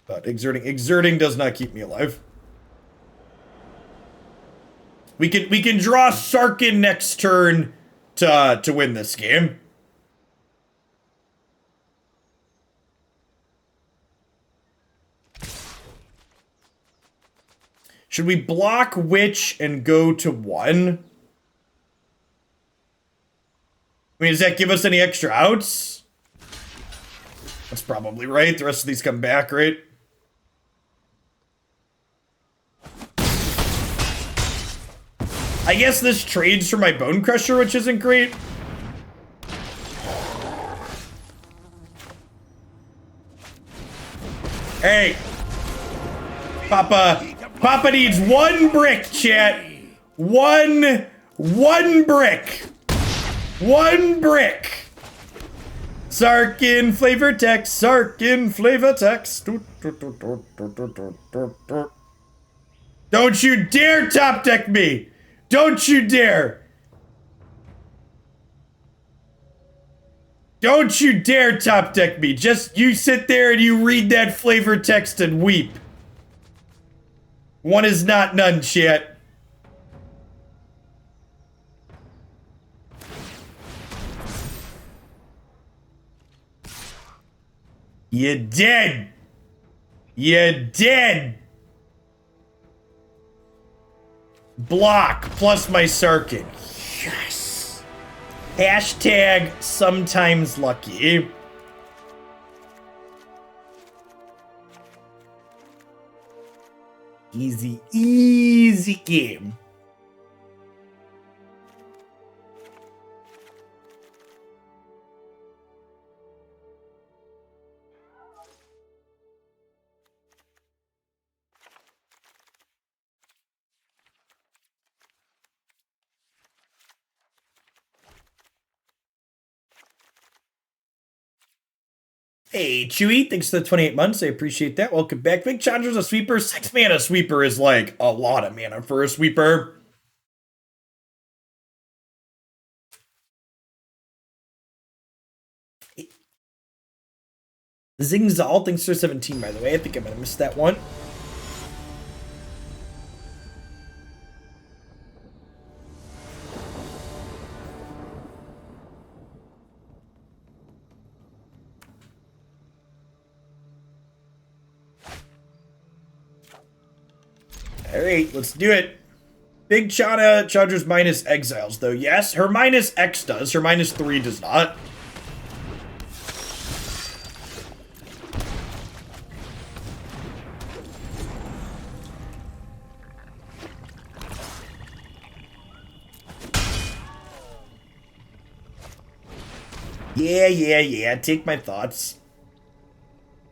But exerting does not keep me alive. We can draw Sarkhan next turn to win this game. Should we block Witch and go to 1? I mean, does that give us any extra outs? That's probably right. The rest of these come back, right? I guess this trades for my Bonecrusher, which isn't great. Hey! Papa needs 1 brick, chat. One brick. 1 brick. Sarkhan flavor text. Sarkhan flavor text. Don't you dare top deck me. Don't you dare. Don't you dare top deck me. Just you sit there and you read that flavor text and weep. One is not none, chat. You dead. You dead. Block plus my Sarkhan. Yes. Hashtag sometimes lucky. Easy, easy game. Hey, Chewy, thanks for the 28 months. I appreciate that. Welcome back. Big Chandra's a sweeper. 6 mana sweeper is like a lot of mana for a sweeper. Zingzal, thanks for 17, by the way. I think I might have missed that one. Alright, let's do it. Big Chandra's minus exiles, though. Yes, her minus X does. Her minus 3 does not. Yeah. Take my thoughts.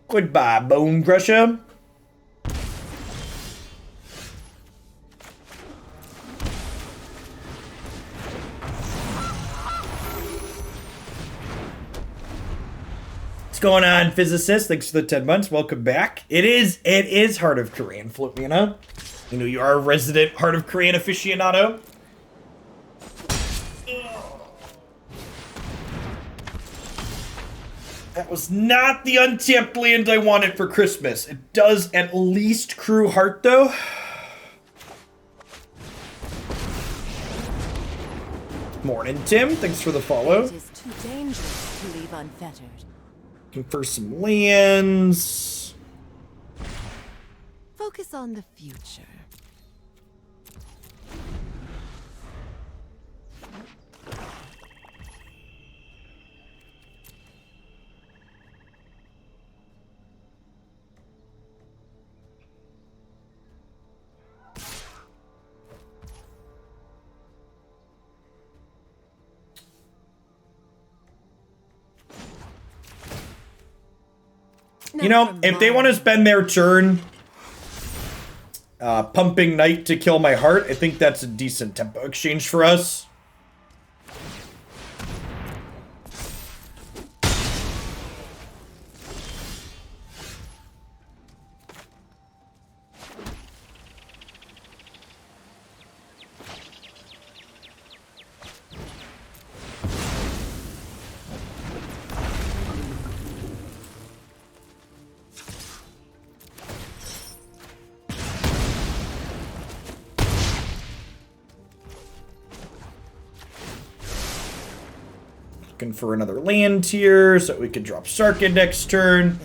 Goodbye, Bonecrusher. What's going on, physicist? Thanks for the 10 months. Welcome back. It is Heart of Kiran, Flipmina. You know you are a resident Heart of Kiran aficionado. That was not the untapped land I wanted for Christmas. It does at least crew heart, though. Morning, Tim. Thanks for the follow. It is too dangerous to leave unfettered. Looking for some lands. Focus on the future. You know, if they want to spend their turn pumping Knight to kill my heart, I think that's a decent tempo exchange for us. Looking for another land here so we could drop Sarkhan next turn.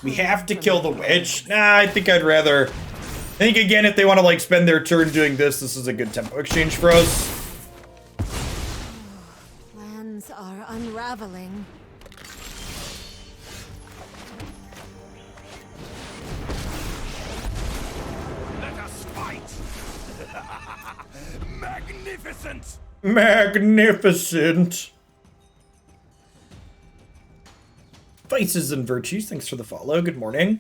We have to kill the witch. Nah, I think I'd rather... I think, again, if they want to, like, spend their turn doing this, this is a good tempo exchange for us. Plans are unraveling. Let us fight! Magnificent! Magnificent. Vices and Virtues, thanks for the follow. Good morning.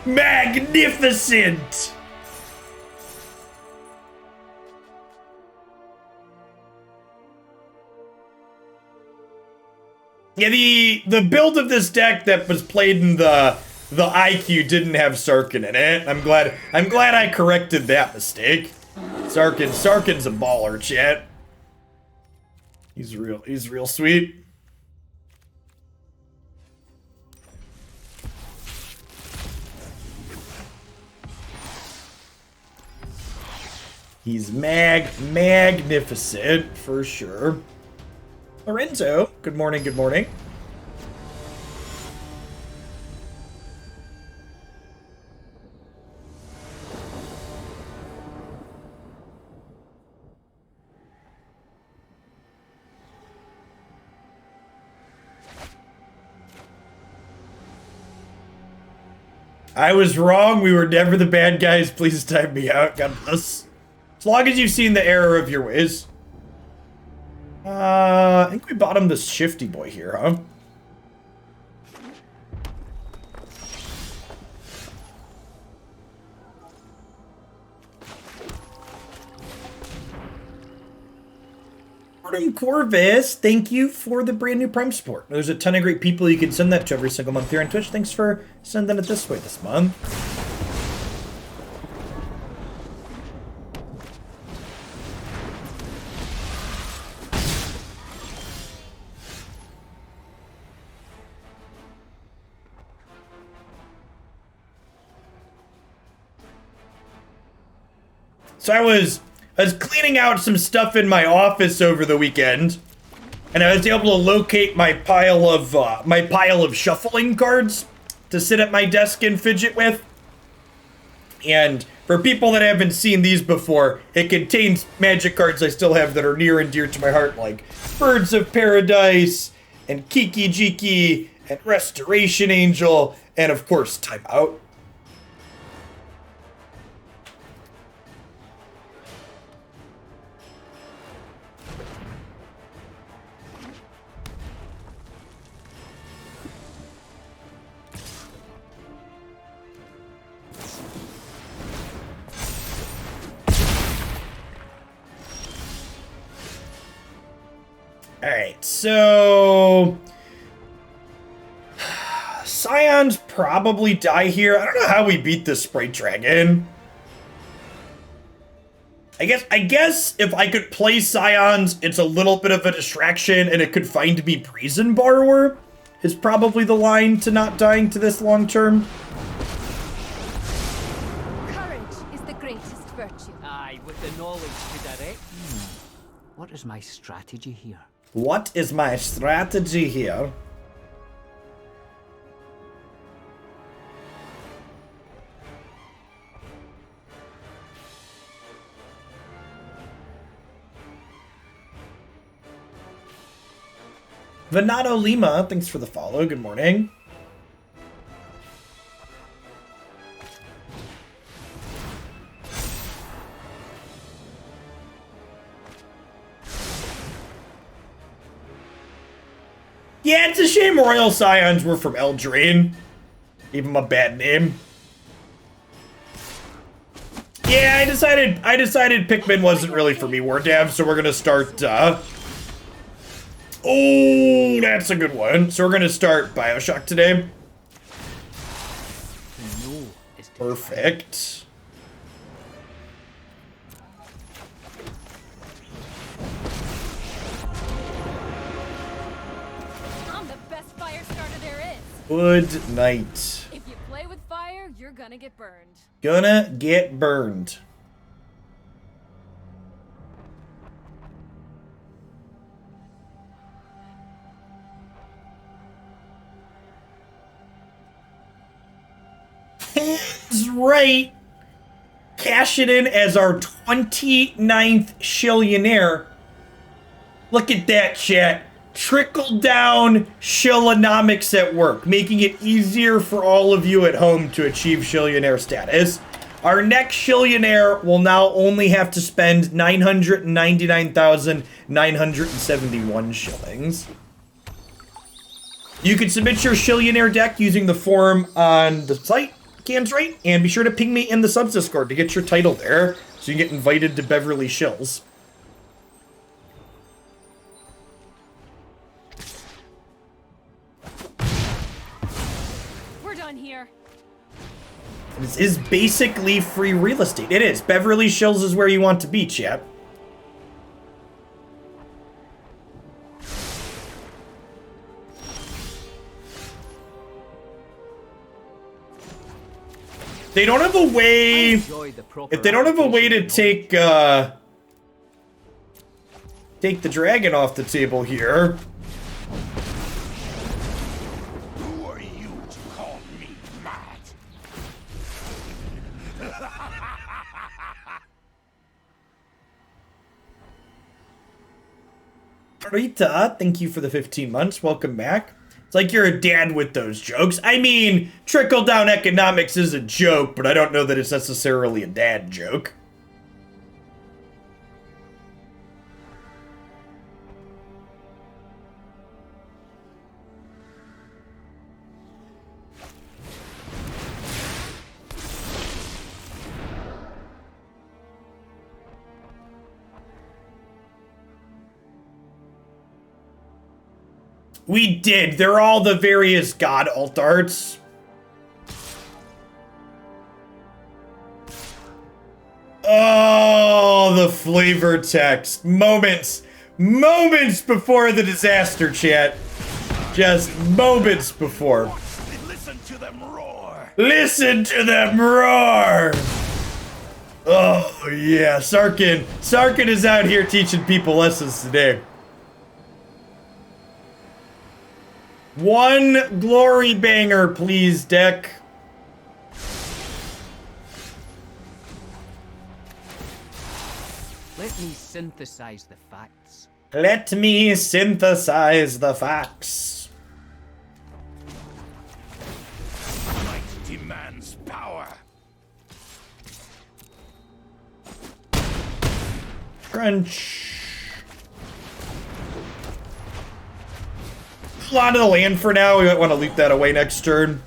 Magnificent! Yeah, the build of this deck that was played in the the IQ didn't have Sarkhan in it. I'm glad I corrected that mistake. Sarkhan's a baller, chat. He's real sweet. He's magnificent for sure. Lorenzo, good morning, good morning. I was wrong. We were never the bad guys. Please time me out. God bless. As long as you've seen the error of your ways. I think we bought him this shifty boy here, huh? Corvus, thank you for the brand new Prime support. There's a ton of great people you can send that to every single month here on Twitch. Thanks for sending it this way this month. So I was cleaning out some stuff in my office over the weekend, and I was able to locate my pile of shuffling cards to sit at my desk and fidget with. And for people that haven't seen these before, it contains magic cards I still have that are near and dear to my heart, like Birds of Paradise and Kiki Jiki and Restoration Angel, and of course Time Out. Alright, so Scions probably die here. I don't know how we beat this Sprite Dragon. I guess if I could play Scions, it's a little bit of a distraction and it could find me Brazen Borrower is probably the line to not dying to this long term. Courage is the greatest virtue. Aye, with the knowledge to direct. What is my strategy here? What is my strategy here? Venado Lima, thanks for the follow. Good morning. Yeah, it's a shame Royal Scions were from Eldraine. Even a bad name. Yeah, I decided Pikmin wasn't really for me, Wardav, so we're gonna start, oh, that's a good one. So we're gonna start Bioshock today. Perfect. I'm the best fire starter there is. Good night. If you play with fire, you're gonna get burned. Gonna get burned. That's right. Cash it in as our 29th Shillionaire. Look at that, chat. Trickle down Shillonomics at work, making it easier for all of you at home to achieve Shillionaire status. Our next Shillionaire will now only have to spend 999,971 shillings. You can submit your Shillionaire deck using the form on the site. Cam's right, and be sure to ping me in the subs Discord to get your title there, so you can get invited to Beverly Shills. We're done here. is basically free real estate. It is. Beverly Hills is where you want to be, chap. They don't have a way. If they don't have a way to take the dragon off the table here. Who are you to call me mad? Rita, thank you for the 15 months. Welcome back. It's like you're a dad with those jokes. I mean, trickle-down economics is a joke, but I don't know that it's necessarily a dad joke. We did. They're all the various god alt arts. Oh, the flavor text. Moments before the disaster, chat. Just moments before. Listen to them roar. Listen to them roar. Oh, yeah. Sarkhan is out here teaching people lessons today. One Glorybringer, please, deck. Let me synthesize the facts. Let me synthesize the facts. Might demands power. Crunch. A lot of the land for now. We might want to leap that away next turn.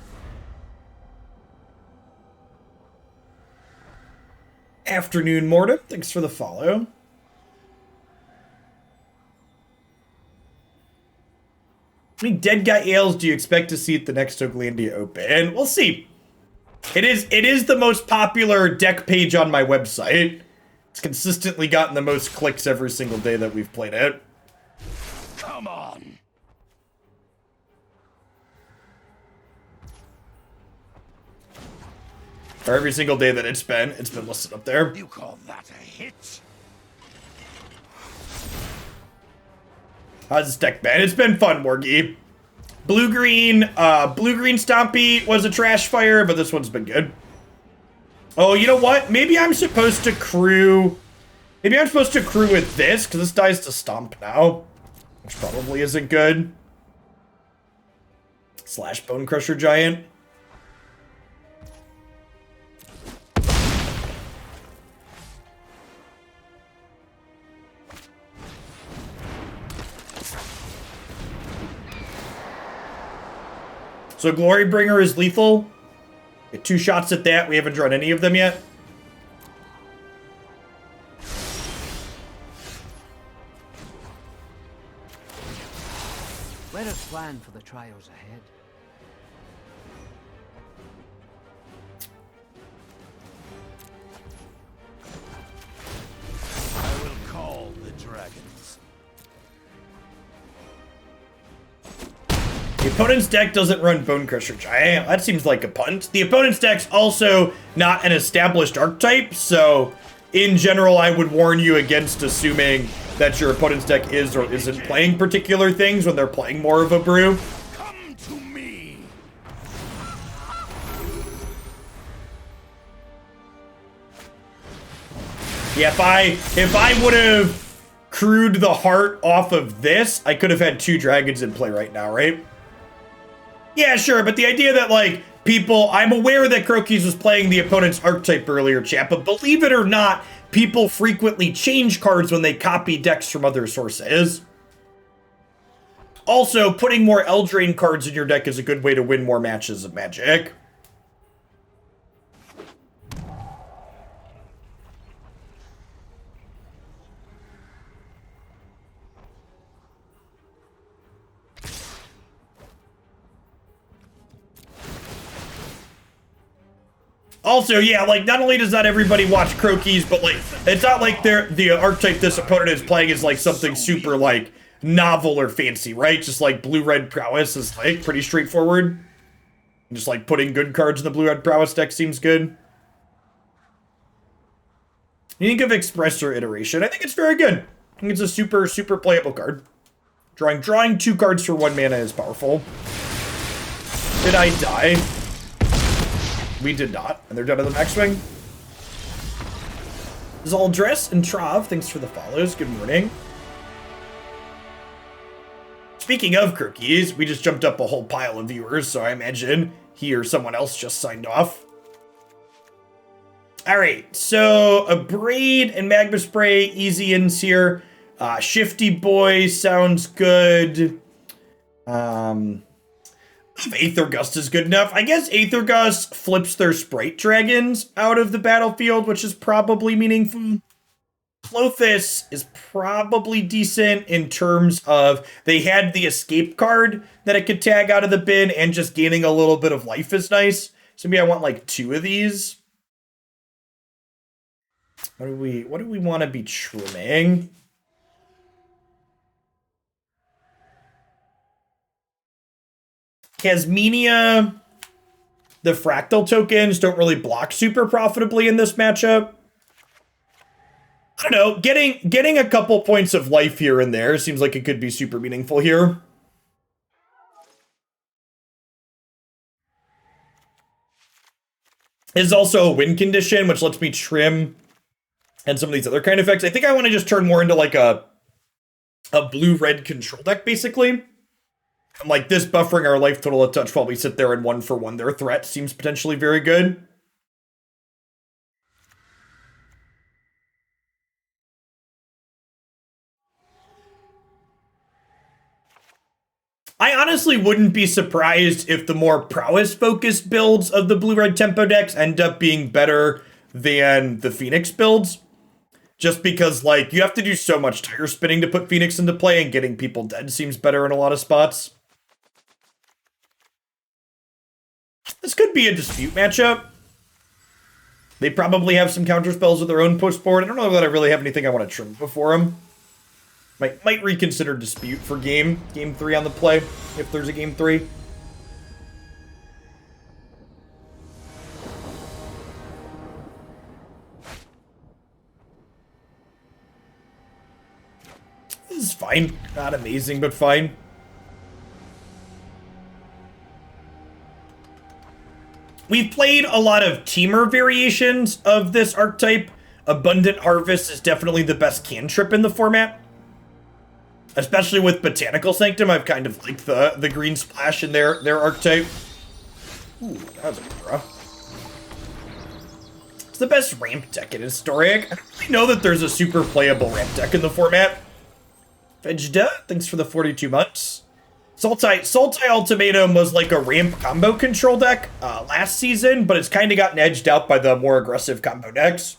Afternoon, Mortem. Thanks for the follow. How many dead guy ales do you expect to see at the next Oglandia Open? We'll see. It is the most popular deck page on my website. It's consistently gotten the most clicks every single day that we've played it. Come on. Or every single day that it's been listed up there. You call that a hit? How's this deck been? It's been fun, Morgie. Blue-green Stompy was a trash fire, but this one's been good. Oh, you know what? Maybe I'm supposed to crew with this, because this dies to Stomp now. Which probably isn't good. Slash Bonecrusher Giant. So Glorybringer is lethal. Get 2 shots at that. We haven't drawn any of them yet. Let us plan for the trials ahead. I will call the dragons. The opponent's deck doesn't run Bonecrusher Giant. That seems like a punt. The opponent's deck's also not an established archetype, so in general, I would warn you against assuming that your opponent's deck is or isn't playing particular things when they're playing more of a brew. Come to me. Yeah, if I would have crewed the heart off of this, I could have had 2 dragons in play right now, right? Yeah, sure, but the idea that, like, people... I'm aware that Crokeyz was playing the opponent's archetype earlier, chat, but believe it or not, people frequently change cards when they copy decks from other sources. Also, putting more Eldraine cards in your deck is a good way to win more matches of Magic. Also, yeah, like, not only does not everybody watch Croakies, but, like, it's not like the archetype this opponent is playing is, like, something super, like, novel or fancy, right? Just, like, blue-red prowess is, like, pretty straightforward. Just, like, putting good cards in the blue-red prowess deck seems good. You think of Express or Iteration? I think it's very good. I think it's a super, super playable card. Drawing 2 cards for 1 mana is powerful. Did I die? We did not, and they're done in the max swing. Zaldress and Trav, thanks for the follows. Good morning. Speaking of Croakies, we just jumped up a whole pile of viewers, so I imagine he or someone else just signed off. Alright, so Abrade and Magma Spray, easy ins here. Shifty Boy sounds good. Aether Gust is good enough. I guess Aether Gust flips their Sprite Dragons out of the battlefield, which is probably meaningful. Klothys is probably decent in terms of they had the escape card that it could tag out of the bin, and just gaining a little bit of life is nice. So maybe I want like 2 of these. What do we want to be trimming? Kasmina, the fractal tokens don't really block super profitably in this matchup. I don't know, getting a couple points of life here and there seems like it could be super meaningful here. There's also a win condition, which lets me trim and some of these other kind of effects. I think I want to just turn more into like a blue-red control deck, basically. And like this buffering our life total a touch while we sit there and 1-for-1 their threat seems potentially very good. I honestly wouldn't be surprised if the more prowess-focused builds of the blue-red tempo decks end up being better than the Phoenix builds. Just because, like, you have to do so much tire spinning to put Phoenix into play, and getting people dead seems better in a lot of spots. This could be a dispute matchup. They probably have some counter spells with their own post board. I don't know that I really have anything I want to trim before them. Might reconsider dispute for game 3 on the play, if there's a game 3. This is fine. Not amazing, but fine. We've played a lot of Temur variations of this archetype. Abundant Harvest is definitely the best cantrip in the format. Especially with Botanical Sanctum, I've kind of liked the green splash in their archetype. Ooh, that was a good draw. It's the best ramp deck in Historic. I don't really know that there's a super playable ramp deck in the format. Vegeta, thanks for the 42 months. Sultai Ultimatum was like a ramp combo control deck last season, but it's kind of gotten edged out by the more aggressive combo decks.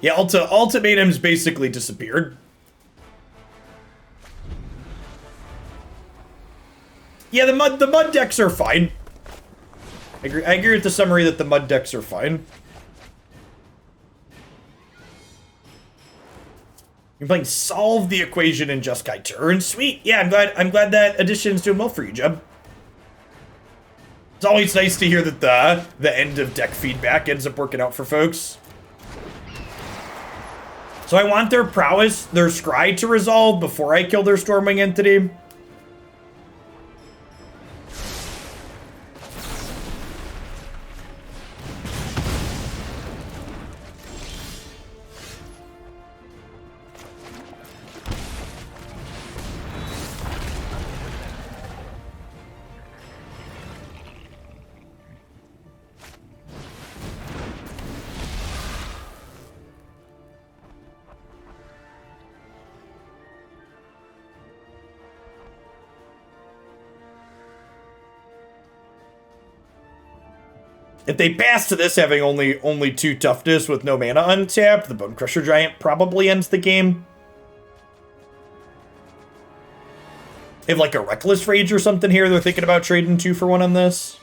Yeah, Ultimatum's basically disappeared. Yeah, the mud decks are fine. I agree with the summary that the mud decks are fine. You're playing Solve the Equation in Jeskai turn. Sweet. Yeah, I'm glad that addition's doing well for you, Jeb. It's always nice to hear that the end of deck feedback ends up working out for folks. So I want their prowess, their scry to resolve before I kill their Stormwing entity. If they pass to this having only 2 toughness with no mana untapped, the Bonecrusher Giant probably ends the game. If like a Reckless Rage or something here, they're thinking about trading 2 for 1 on this.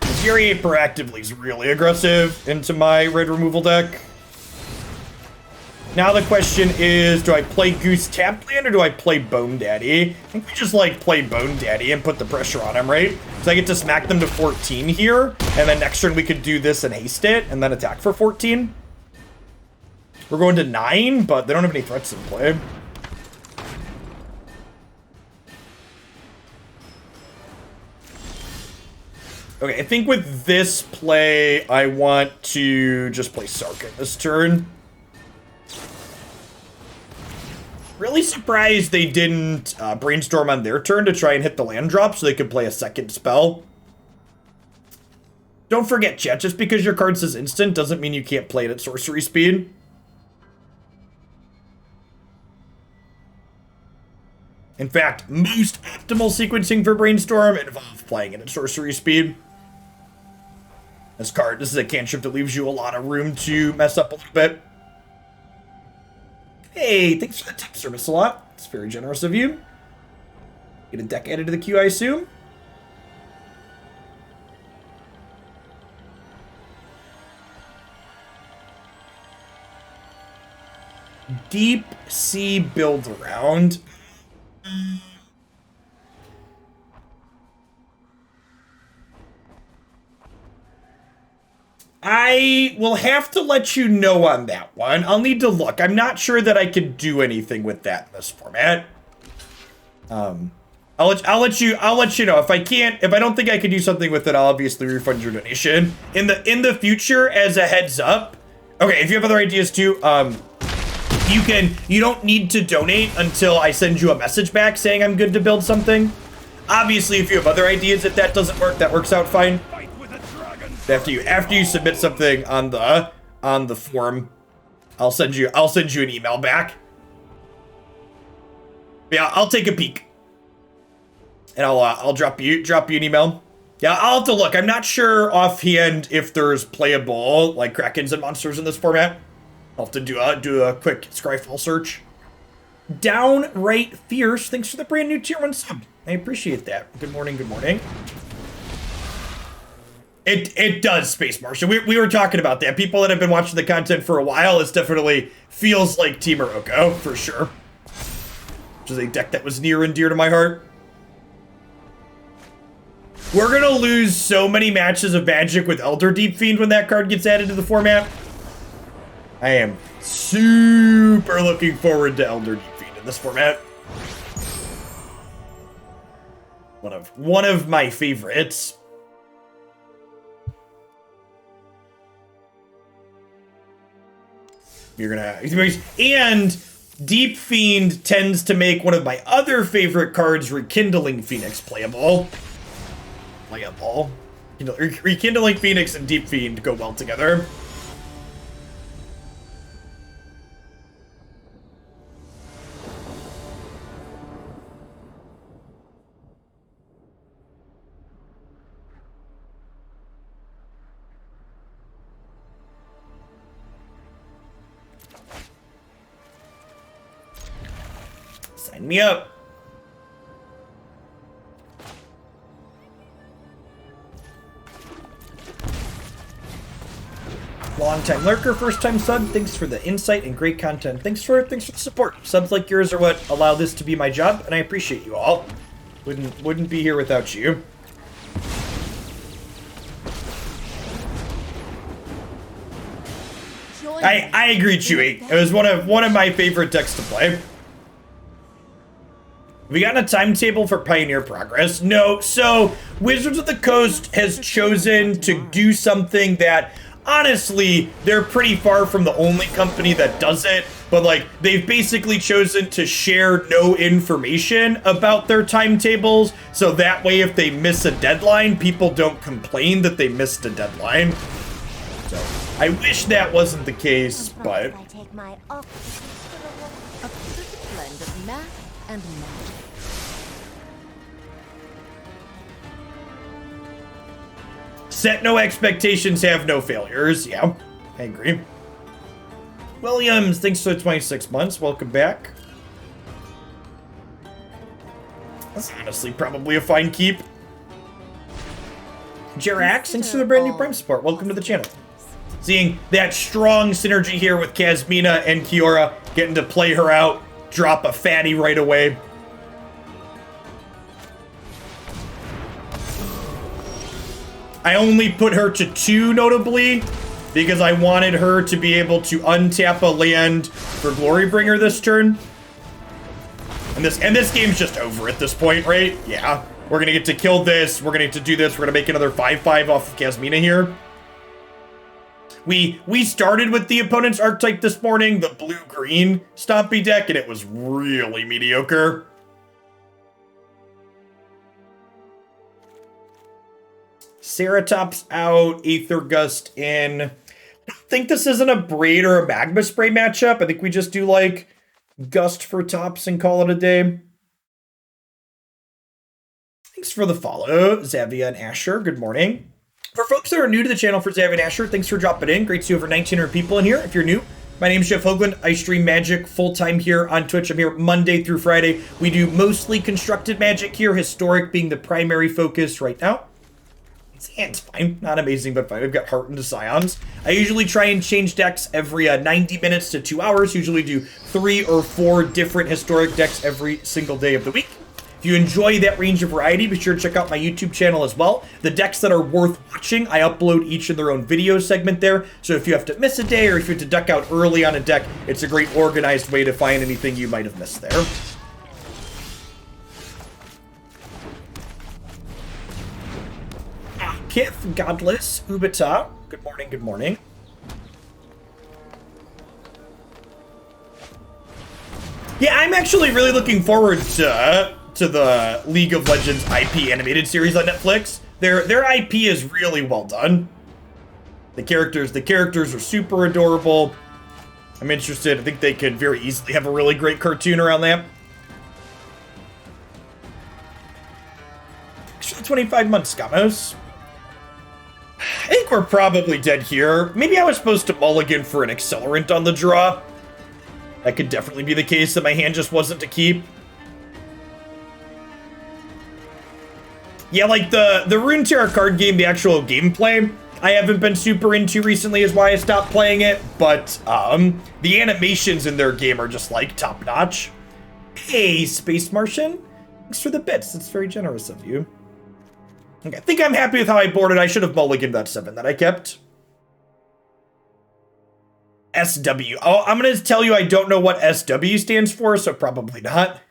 Infuriate proactively is really aggressive into my red removal deck. Now the question is, do I play Goose tapped land or do I play Bone Daddy? I think we just like play Bone Daddy and put the pressure on him, right? So I get to smack them to 14 here, and then next turn we could do this and haste it, and then attack for 14. We're going to 9, but they don't have any threats in play. Okay, I think with this play, I want to just play Sarkhan this turn. Really surprised they didn't brainstorm on their turn to try and hit the land drop so they could play a second spell. Don't forget, chat, just because your card says instant doesn't mean you can't play it at sorcery speed. In fact, most optimal sequencing for Brainstorm involves playing it at sorcery speed. This is a cantrip that leaves you a lot of room to mess up a little bit. Hey, thanks for the tip service a lot. It's very generous of you. Get a deck added to the queue, I assume. Deep Sea Build Around. I will have to let you know on that one. I'll need to look. I'm not sure that I can do anything with that in this format. I'll let you know. If I don't think I can do something with it, I'll obviously refund your donation. In the future, as a heads up. Okay, if you have other ideas too, you don't need to donate until I send you a message back saying I'm good to build something. Obviously, if you have other ideas, if that doesn't work, that works out fine. After you submit something on the forum, I'll send you an email back. Yeah, I'll take a peek. And I'll drop you an email. Yeah, I'll have to look. I'm not sure offhand if there's playable like Krakens and monsters in this format. I'll have to do a quick Scryfall search. Downright Fierce, thanks for the brand new tier 1 sub. I appreciate that. Good morning, good morning. It does, Space Marshal. We were talking about that. People that have been watching the content for a while, it definitely feels like Temur Oko, for sure. Which is a deck that was near and dear to my heart. We're gonna lose so many matches of Magic with Elder Deep Fiend when that card gets added to the format. I am super looking forward to Elder Deep Fiend in this format. One of my favorites. And Deep Fiend tends to make one of my other favorite cards, Rekindling Phoenix, playable. Rekindling Phoenix and Deep Fiend go well together. Sign me up. Long time lurker, first time sub. Thanks for the insight and great content. Thanks for the support. Subs like yours are what allow this to be my job, and I appreciate you all. Wouldn't be here without you. I agree, Chewy. It was one of my favorite decks to play. We got a timetable for Pioneer Progress? No. So Wizards of the Coast has chosen to do something that, honestly, they're pretty far from the only company that does it. But like, they've basically chosen to share no information about their timetables. So that way, if they miss a deadline, people don't complain that they missed a deadline. So I wish that wasn't the case, but... A perfect blend of math and magic. Set no expectations, have no failures. Yeah, I agree. Williams, thanks for the 26 months. Welcome back. That's honestly probably a fine keep. Jerax, thanks for the brand new Prime support. Welcome to the channel. Seeing that strong synergy here with Kasmina and Kiora, getting to play her out, drop a fatty right away. I only put her to 2, notably, because I wanted her to be able to untap a land for Glorybringer this turn. And this game's just over at this point, right? Yeah. We're gonna get to kill this. We're gonna get to do this. We're gonna make another 5/5 off of Kasmina here. We started with the opponent's archetype this morning, the blue-green Stompy deck, and it was really mediocre. Ceratops out, Aether Gust in. I don't think this is an Abrade or a Magma Spray matchup. I think we just do, like, Gust for tops and call it a day. Thanks for the follow, Zavia and Asher. Good morning. For folks that are new to the channel for Zavia and Asher, thanks for dropping in. Great to see over 1,900 people in here. If you're new, my name is Jeff Hoagland. I stream Magic full-time here on Twitch. I'm here Monday through Friday. We do mostly constructed Magic here, Historic being the primary focus right now. His hand's fine. Not amazing, but fine. We've got Heart into Scions. I usually try and change decks every 90 minutes to 2 hours. Usually do 3 or 4 different Historic decks every single day of the week. If you enjoy that range of variety, be sure to check out my YouTube channel as well. The decks that are worth watching, I upload each in their own video segment there. So if you have to miss a day or if you have to duck out early on a deck, it's a great organized way to find anything you might have missed there. Kith, Godless, Ubita. Good morning, good morning. Yeah, I'm actually really looking forward to the League of Legends IP animated series on Netflix. Their IP is really well done. The characters are super adorable. I'm interested. I think they could very easily have a really great cartoon around that. Actually, 25 months, Scamos. I think we're probably dead here. Maybe I was supposed to mulligan for an accelerant on the draw. That could definitely be the case, that my hand just wasn't to keep. Yeah, like the Runeterra card game, the actual gameplay, I haven't been super into recently is why I stopped playing it, but the animations in their game are just like top notch. Hey, Space Martian. Thanks for the bits. That's very generous of you. Okay, I think I'm happy with how I boarded. I should have mulliganed that 7 that I kept. SW. Oh, I'm going to tell you I don't know what SW stands for, so probably not.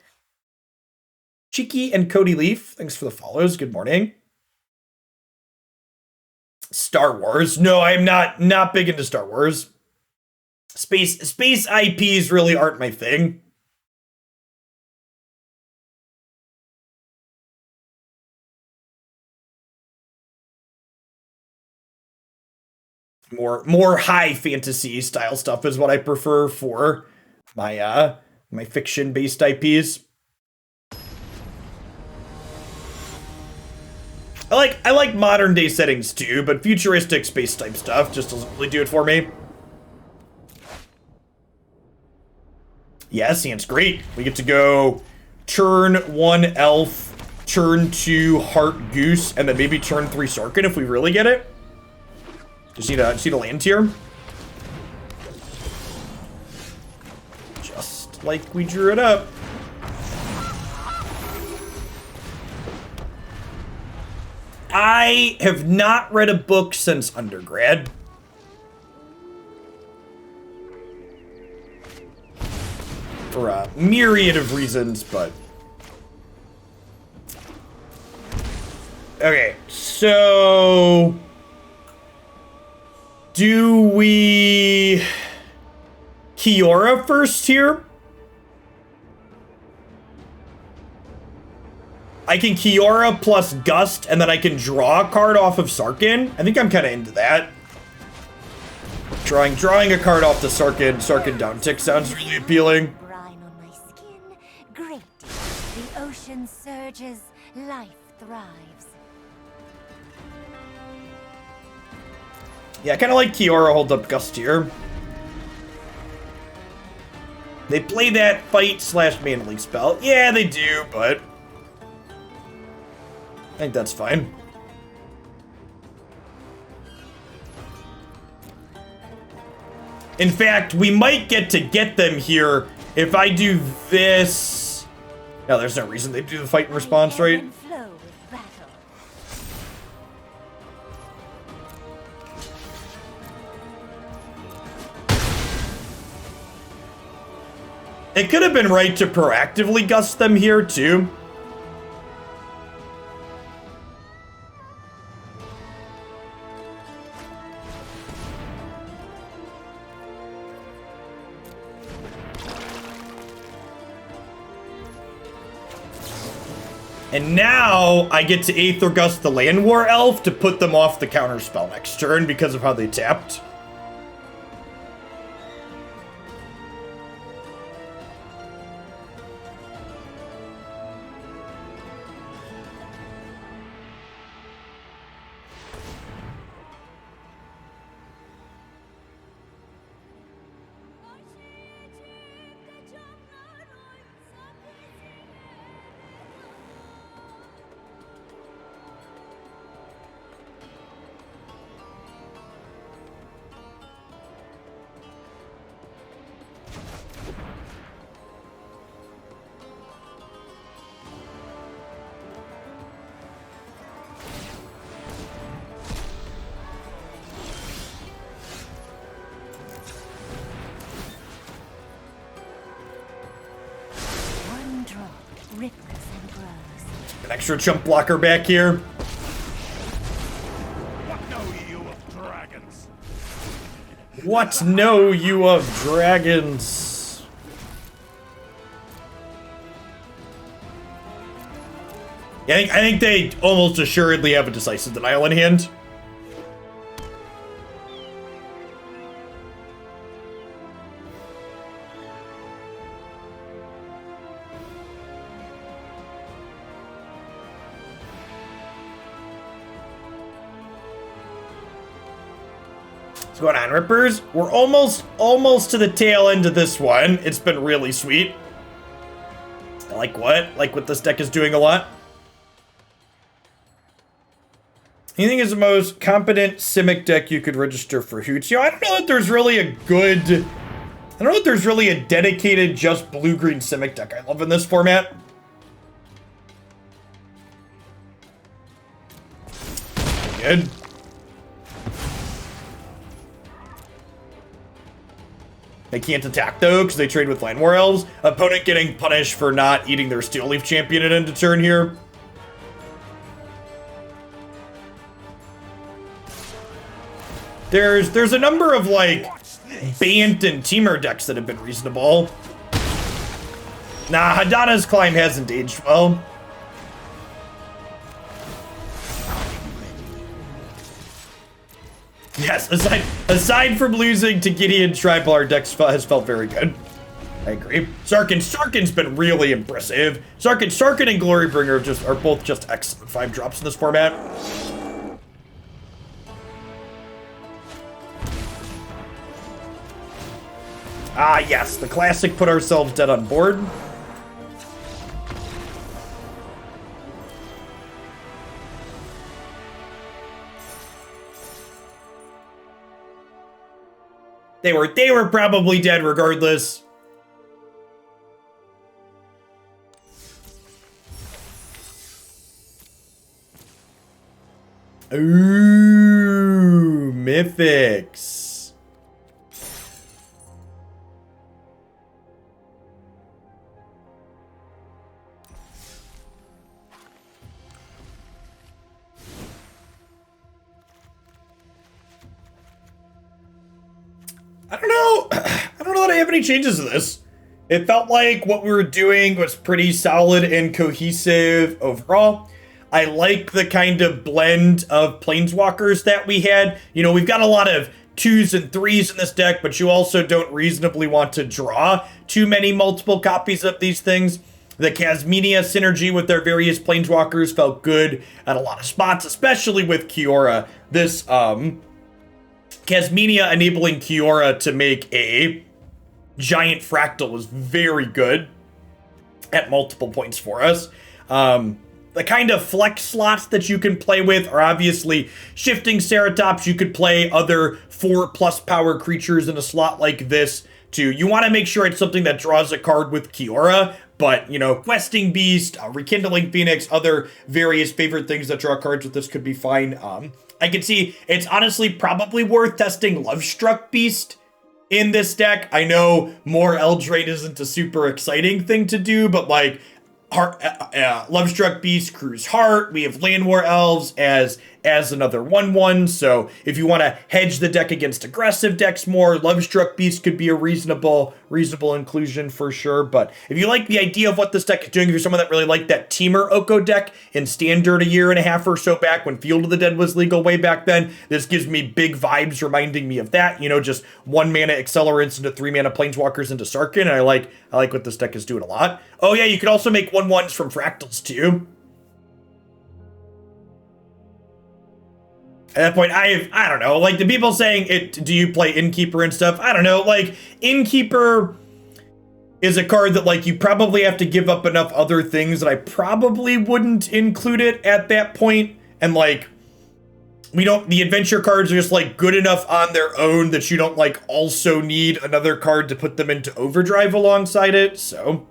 Cheeky and Cody Leaf, thanks for the follows. Good morning. Star Wars. No, I'm not big into Star Wars. Space IPs really aren't my thing. More high fantasy style stuff is what I prefer for my my fiction based IPs. I like modern day settings too, but futuristic space type stuff just doesn't really do it for me. Yes, and it's great. We get to go turn 1 elf, turn 2 Heart Goose, and then maybe turn 3 Sarkhan if we really get it. Just need a land here. Just like we drew it up. I have not read a book since undergrad. For a myriad of reasons, but... Okay, so... Do we... Kiora first here? I can Kiora plus Gust, and then I can draw a card off of Sarkhan. I think I'm kind of into that. Drawing a card off the Sarkhan down tick sounds really appealing. Brine on my skin. Great. The ocean surges. Life thrives. Yeah, kind of like Kiora holds up Gust here. They play that fight/mana leak spell. Yeah, they do, but I think that's fine. In fact, we might get them here if I do this. No, there's no reason they do the fight and response, right? Flow with battle. It could have been right to proactively gust them here, too. And now I get to Aether Gust the Llanowar Elf to put them off the counterspell next turn because of how they tapped. An extra chump blocker back here. What know you of dragons? What know you of dragons? Yeah, I think they almost assuredly have a decisive denial in hand. What's going on, Rippers? We're almost to the tail end of this one. It's been really sweet. I like what this deck is doing a lot. You think is the most competent Simic deck you could register for Hoots? You know, I don't know that there's really a good... I don't know if there's really a dedicated just blue-green Simic deck I love in this format. Good. They can't attack though, because they trade with Llanowar Elves. Opponent getting punished for not eating their Steel Leaf Champion at end of turn here. There's a number of like Bant and Temur decks that have been reasonable. Nah, Hadana's Climb hasn't aged well. Yes, aside from losing to Gideon, Tribal, our deck has felt very good. I agree. Sarkhan's been really impressive. Sarkhan and Glorybringer are both just excellent 5-drops in this format. Ah, yes, the classic put ourselves dead on board. They were probably dead regardless. Ooh, mythics. I don't know that I have any changes to this. It felt like what we were doing was pretty solid and cohesive overall. I like the kind of blend of planeswalkers that we had. You know, we've got a lot of 2s and 3s in this deck, but you also don't reasonably want to draw too many multiple copies of these things. The Kasmina synergy with their various planeswalkers felt good at a lot of spots, especially with Kiora. This Kasmina enabling Kiora to make a giant fractal was very good at multiple points for us. The kind of flex slots that you can play with are obviously Shifting Ceratops. You could play other 4+ power creatures in a slot like this too. You want to make sure it's something that draws a card with Kiora, but, you know, Questing Beast, Rekindling Phoenix, other various favorite things that draw cards with this could be fine. I can see it's honestly probably worth testing Lovestruck Beast in this deck. I know more Eldraine isn't a super exciting thing to do, but like Heart, Lovestruck Beast, Crew's Heart. We have Llanowar Elves as another 1/1. So if you want to hedge the deck against aggressive decks more, Lovestruck Beast could be a reasonable inclusion for sure. But if you like the idea of what this deck is doing, if you're someone that really liked that Temur Oko deck in Standard a year and a half or so back when Field of the Dead was legal way back then, this gives me big vibes reminding me of that. You know, just 1 mana accelerants into 3 mana planeswalkers into Sarkhan, and I like what this deck is doing a lot. Oh yeah, you could also make 1/1s from fractals too. At that point, I don't know, like the people saying it, do you play Innkeeper and stuff? I don't know, like Innkeeper is a card that like you probably have to give up enough other things that I probably wouldn't include it at that point. And like, the adventure cards are just like good enough on their own that you don't like also need another card to put them into overdrive alongside it. So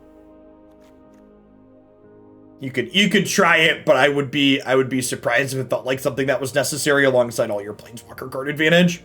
you could try it, but I would be surprised if it felt like something that was necessary alongside all your Planeswalker card advantage.